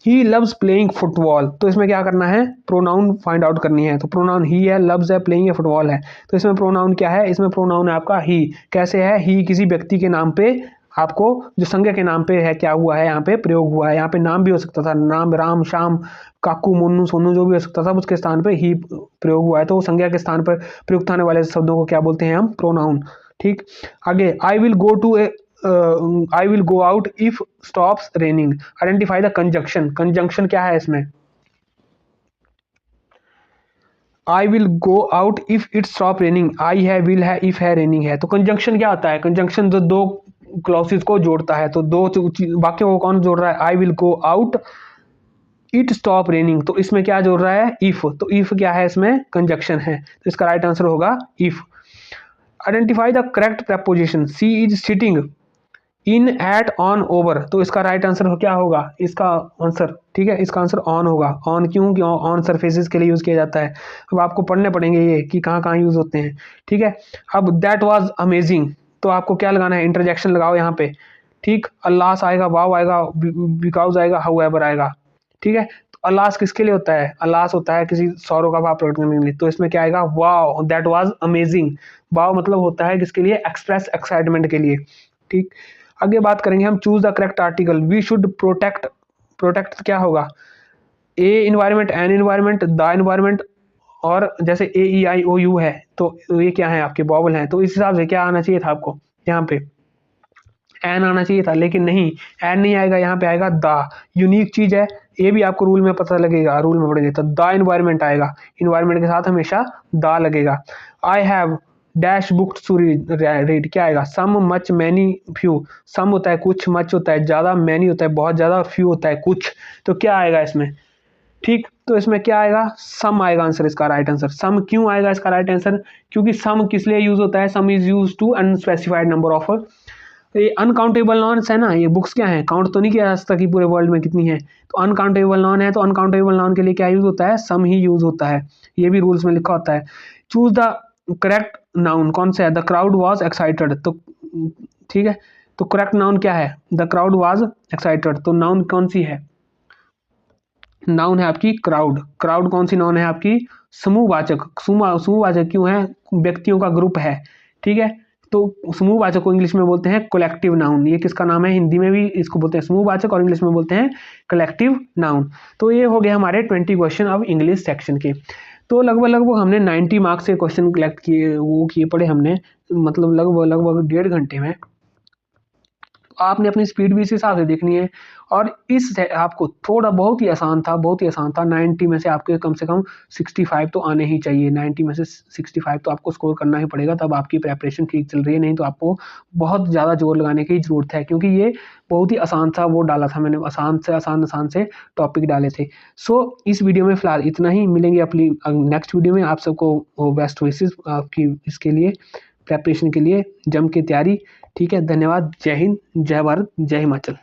ही लव्स प्लेइंग फुटबॉल, तो इसमें क्या करना है, प्रोनाउन फाइंड आउट करनी है। तो प्रोनाउन ही है, लव्स है, प्लेइंग है, फुटबॉल है। तो इसमें प्रोनाउन क्या है, इसमें प्रोनाउन है आपका ही। कैसे है, ही किसी व्यक्ति के नाम पे, आपको जो संज्ञा के नाम पे है, क्या हुआ है यहाँ पे प्रयोग हुआ है। यहाँ पे नाम भी हो सकता था, नाम राम श्याम काकू मोनू सोनू जो भी हो सकता था, उसके स्थान पे ही प्रयोग हुआ है। तो संज्ञा के स्थान पर प्रयुक्त होने वाले शब्दों को क्या बोलते हैं हम, प्रोनाउन। ठीक, आगे, I will go to a I will go out if stops raining. Identify the conjunction, conjunction क्या है इसमें, I will go out if it stop raining. I है, विल है, इफ है, रेनिंग है। तो कंजंक्शन क्या होता है, कंजंक्शन जो दो क्लॉसेस को जोड़ता है। तो दो वाक्यों को कौन जोड़ रहा है, आई will go out it stop raining. तो इसमें क्या जोड़ रहा है, इफ। तो इफ क्या है, इसमें कंजंक्शन है। तो इसका राइट आंसर होगा if. Identify the correct preposition, she is sitting in, at, on, over. तो इसका राइट आंसर क्या होगा, इसका आंसर, ठीक है, इसका आंसर ऑन होगा। ऑन क्यों, क्यों ऑन सरफेसेस के लिए यूज किया जाता है। अब आपको पढ़ने पड़ेंगे ये कि कहाँ कहाँ यूज होते हैं, ठीक है। अब दैट वाज अमेजिंग, तो आपको क्या लगाना है, इंटरजेक्शन लगाओ यहाँ पे, ठीक। अल्लास आएगा, वाव आएगा, बिकॉज आएगा, हाउएवर आएगा, ठीक है। तो अल्लास किसके लिए होता है, अल्लास होता है किसी सौरव का भाव प्रकट करने के लिए। तो इसमें क्या आएगा, वाव, दैट वाज अमेजिंग। वाव मतलब होता है किसके लिए, एक्सप्रेस एक्साइटमेंट के लिए, ठीक। आगे बात करेंगे हम, choose the correct article. We should protect, protect क्या होगा, a environment, an environment, the environment. और जैसे ए ई आई ओ यू है, तो ये क्या है आपके बॉबल हैं। तो इस हिसाब से क्या आना चाहिए था आपको, यहाँ पे एन आना चाहिए था, लेकिन नहीं, एन नहीं आएगा, यहाँ पे आएगा द। यूनिक चीज है, ये भी आपको रूल में पता लगेगा, रूल में पड़ेगा। तो द इन्वायरमेंट आएगा, इन्वायरमेंट के साथ हमेशा द लगेगा। I have dash books to read, क्या आएगा, some, much, many, few. Some होता है कुछ, मच होता है ज्यादा, मैनी होता है बहुत ज्यादा, फ्यू होता है कुछ। तो क्या आएगा इसमें, ठीक। तो इसमें क्या आएगा, सम आएगा आंसर, इसका राइट आंसर। सम क्यों आएगा इसका राइट आंसर, क्योंकि सम किस लिए यूज होता है, some is use to unspecified number of. ये अनकाउंटेबल नॉन्स है ना, ये बुक्स क्या है, काउंट तो नहीं किया जा सकता कि पूरे वर्ल्ड में कितनी है। तो अनकाउंटेबल नॉन है, तो अनकाउंटेबल नॉन के लिए क्या यूज होता है, सम ही यूज होता है। ये भी रूल्स में लिखा होता है। चूज द करेक्ट नाउन, कौन सा है, द क्राउड वॉज एक्साइटेड। तो ठीक है, तो करेक्ट नाउन क्या है, द क्राउड वॉज एक्साइटेड। तो नाउन कौन सी है, नाउन है आपकी क्राउड। क्राउड कौन सी नाउन है आपकी, समूहवाचक। समूहवाचक क्यों है, व्यक्तियों का ग्रुप है, ठीक है। तो समूहवाचक को इंग्लिश में बोलते हैं कलेक्टिव नाउन। ये किसका नाम है, हिंदी में भी इसको बोलते हैं समूहवाचक और इंग्लिश में बोलते हैं कलेक्टिव नाउन। तो ये हो गए हमारे 20 क्वेश्चन अब इंग्लिश सेक्शन के। तो लगभग हमने 90 मार्क्स के क्वेश्चन कलेक्ट किए, वो किए पढ़े हमने, मतलब लगभग 1.5 घंटे में। आपने अपनी स्पीड भी इस हिसाब से देखनी है। और इस आपको थोड़ा बहुत ही आसान था, बहुत ही आसान था। 90 में से आपके कम से कम 65 तो आने ही चाहिए। 90 में से 65 तो आपको स्कोर करना ही पड़ेगा, तब आपकी प्रेपरेशन ठीक चल रही है। नहीं तो आपको बहुत ज़्यादा जोर लगाने की ज़रूरत है, क्योंकि ये बहुत ही आसान था, वो डाला था मैंने, आसान से टॉपिक डाले थे। सो इस वीडियो में फिलहाल इतना ही, मिलेंगे अपनी नेक्स्ट वीडियो में। आप सबको बेस्ट विशेस आपकी इसके लिए, प्रेपरेशन के लिए, जम के तैयारी, ठीक है। धन्यवाद, जय हिंद, जय भारत, जय हिमाचल।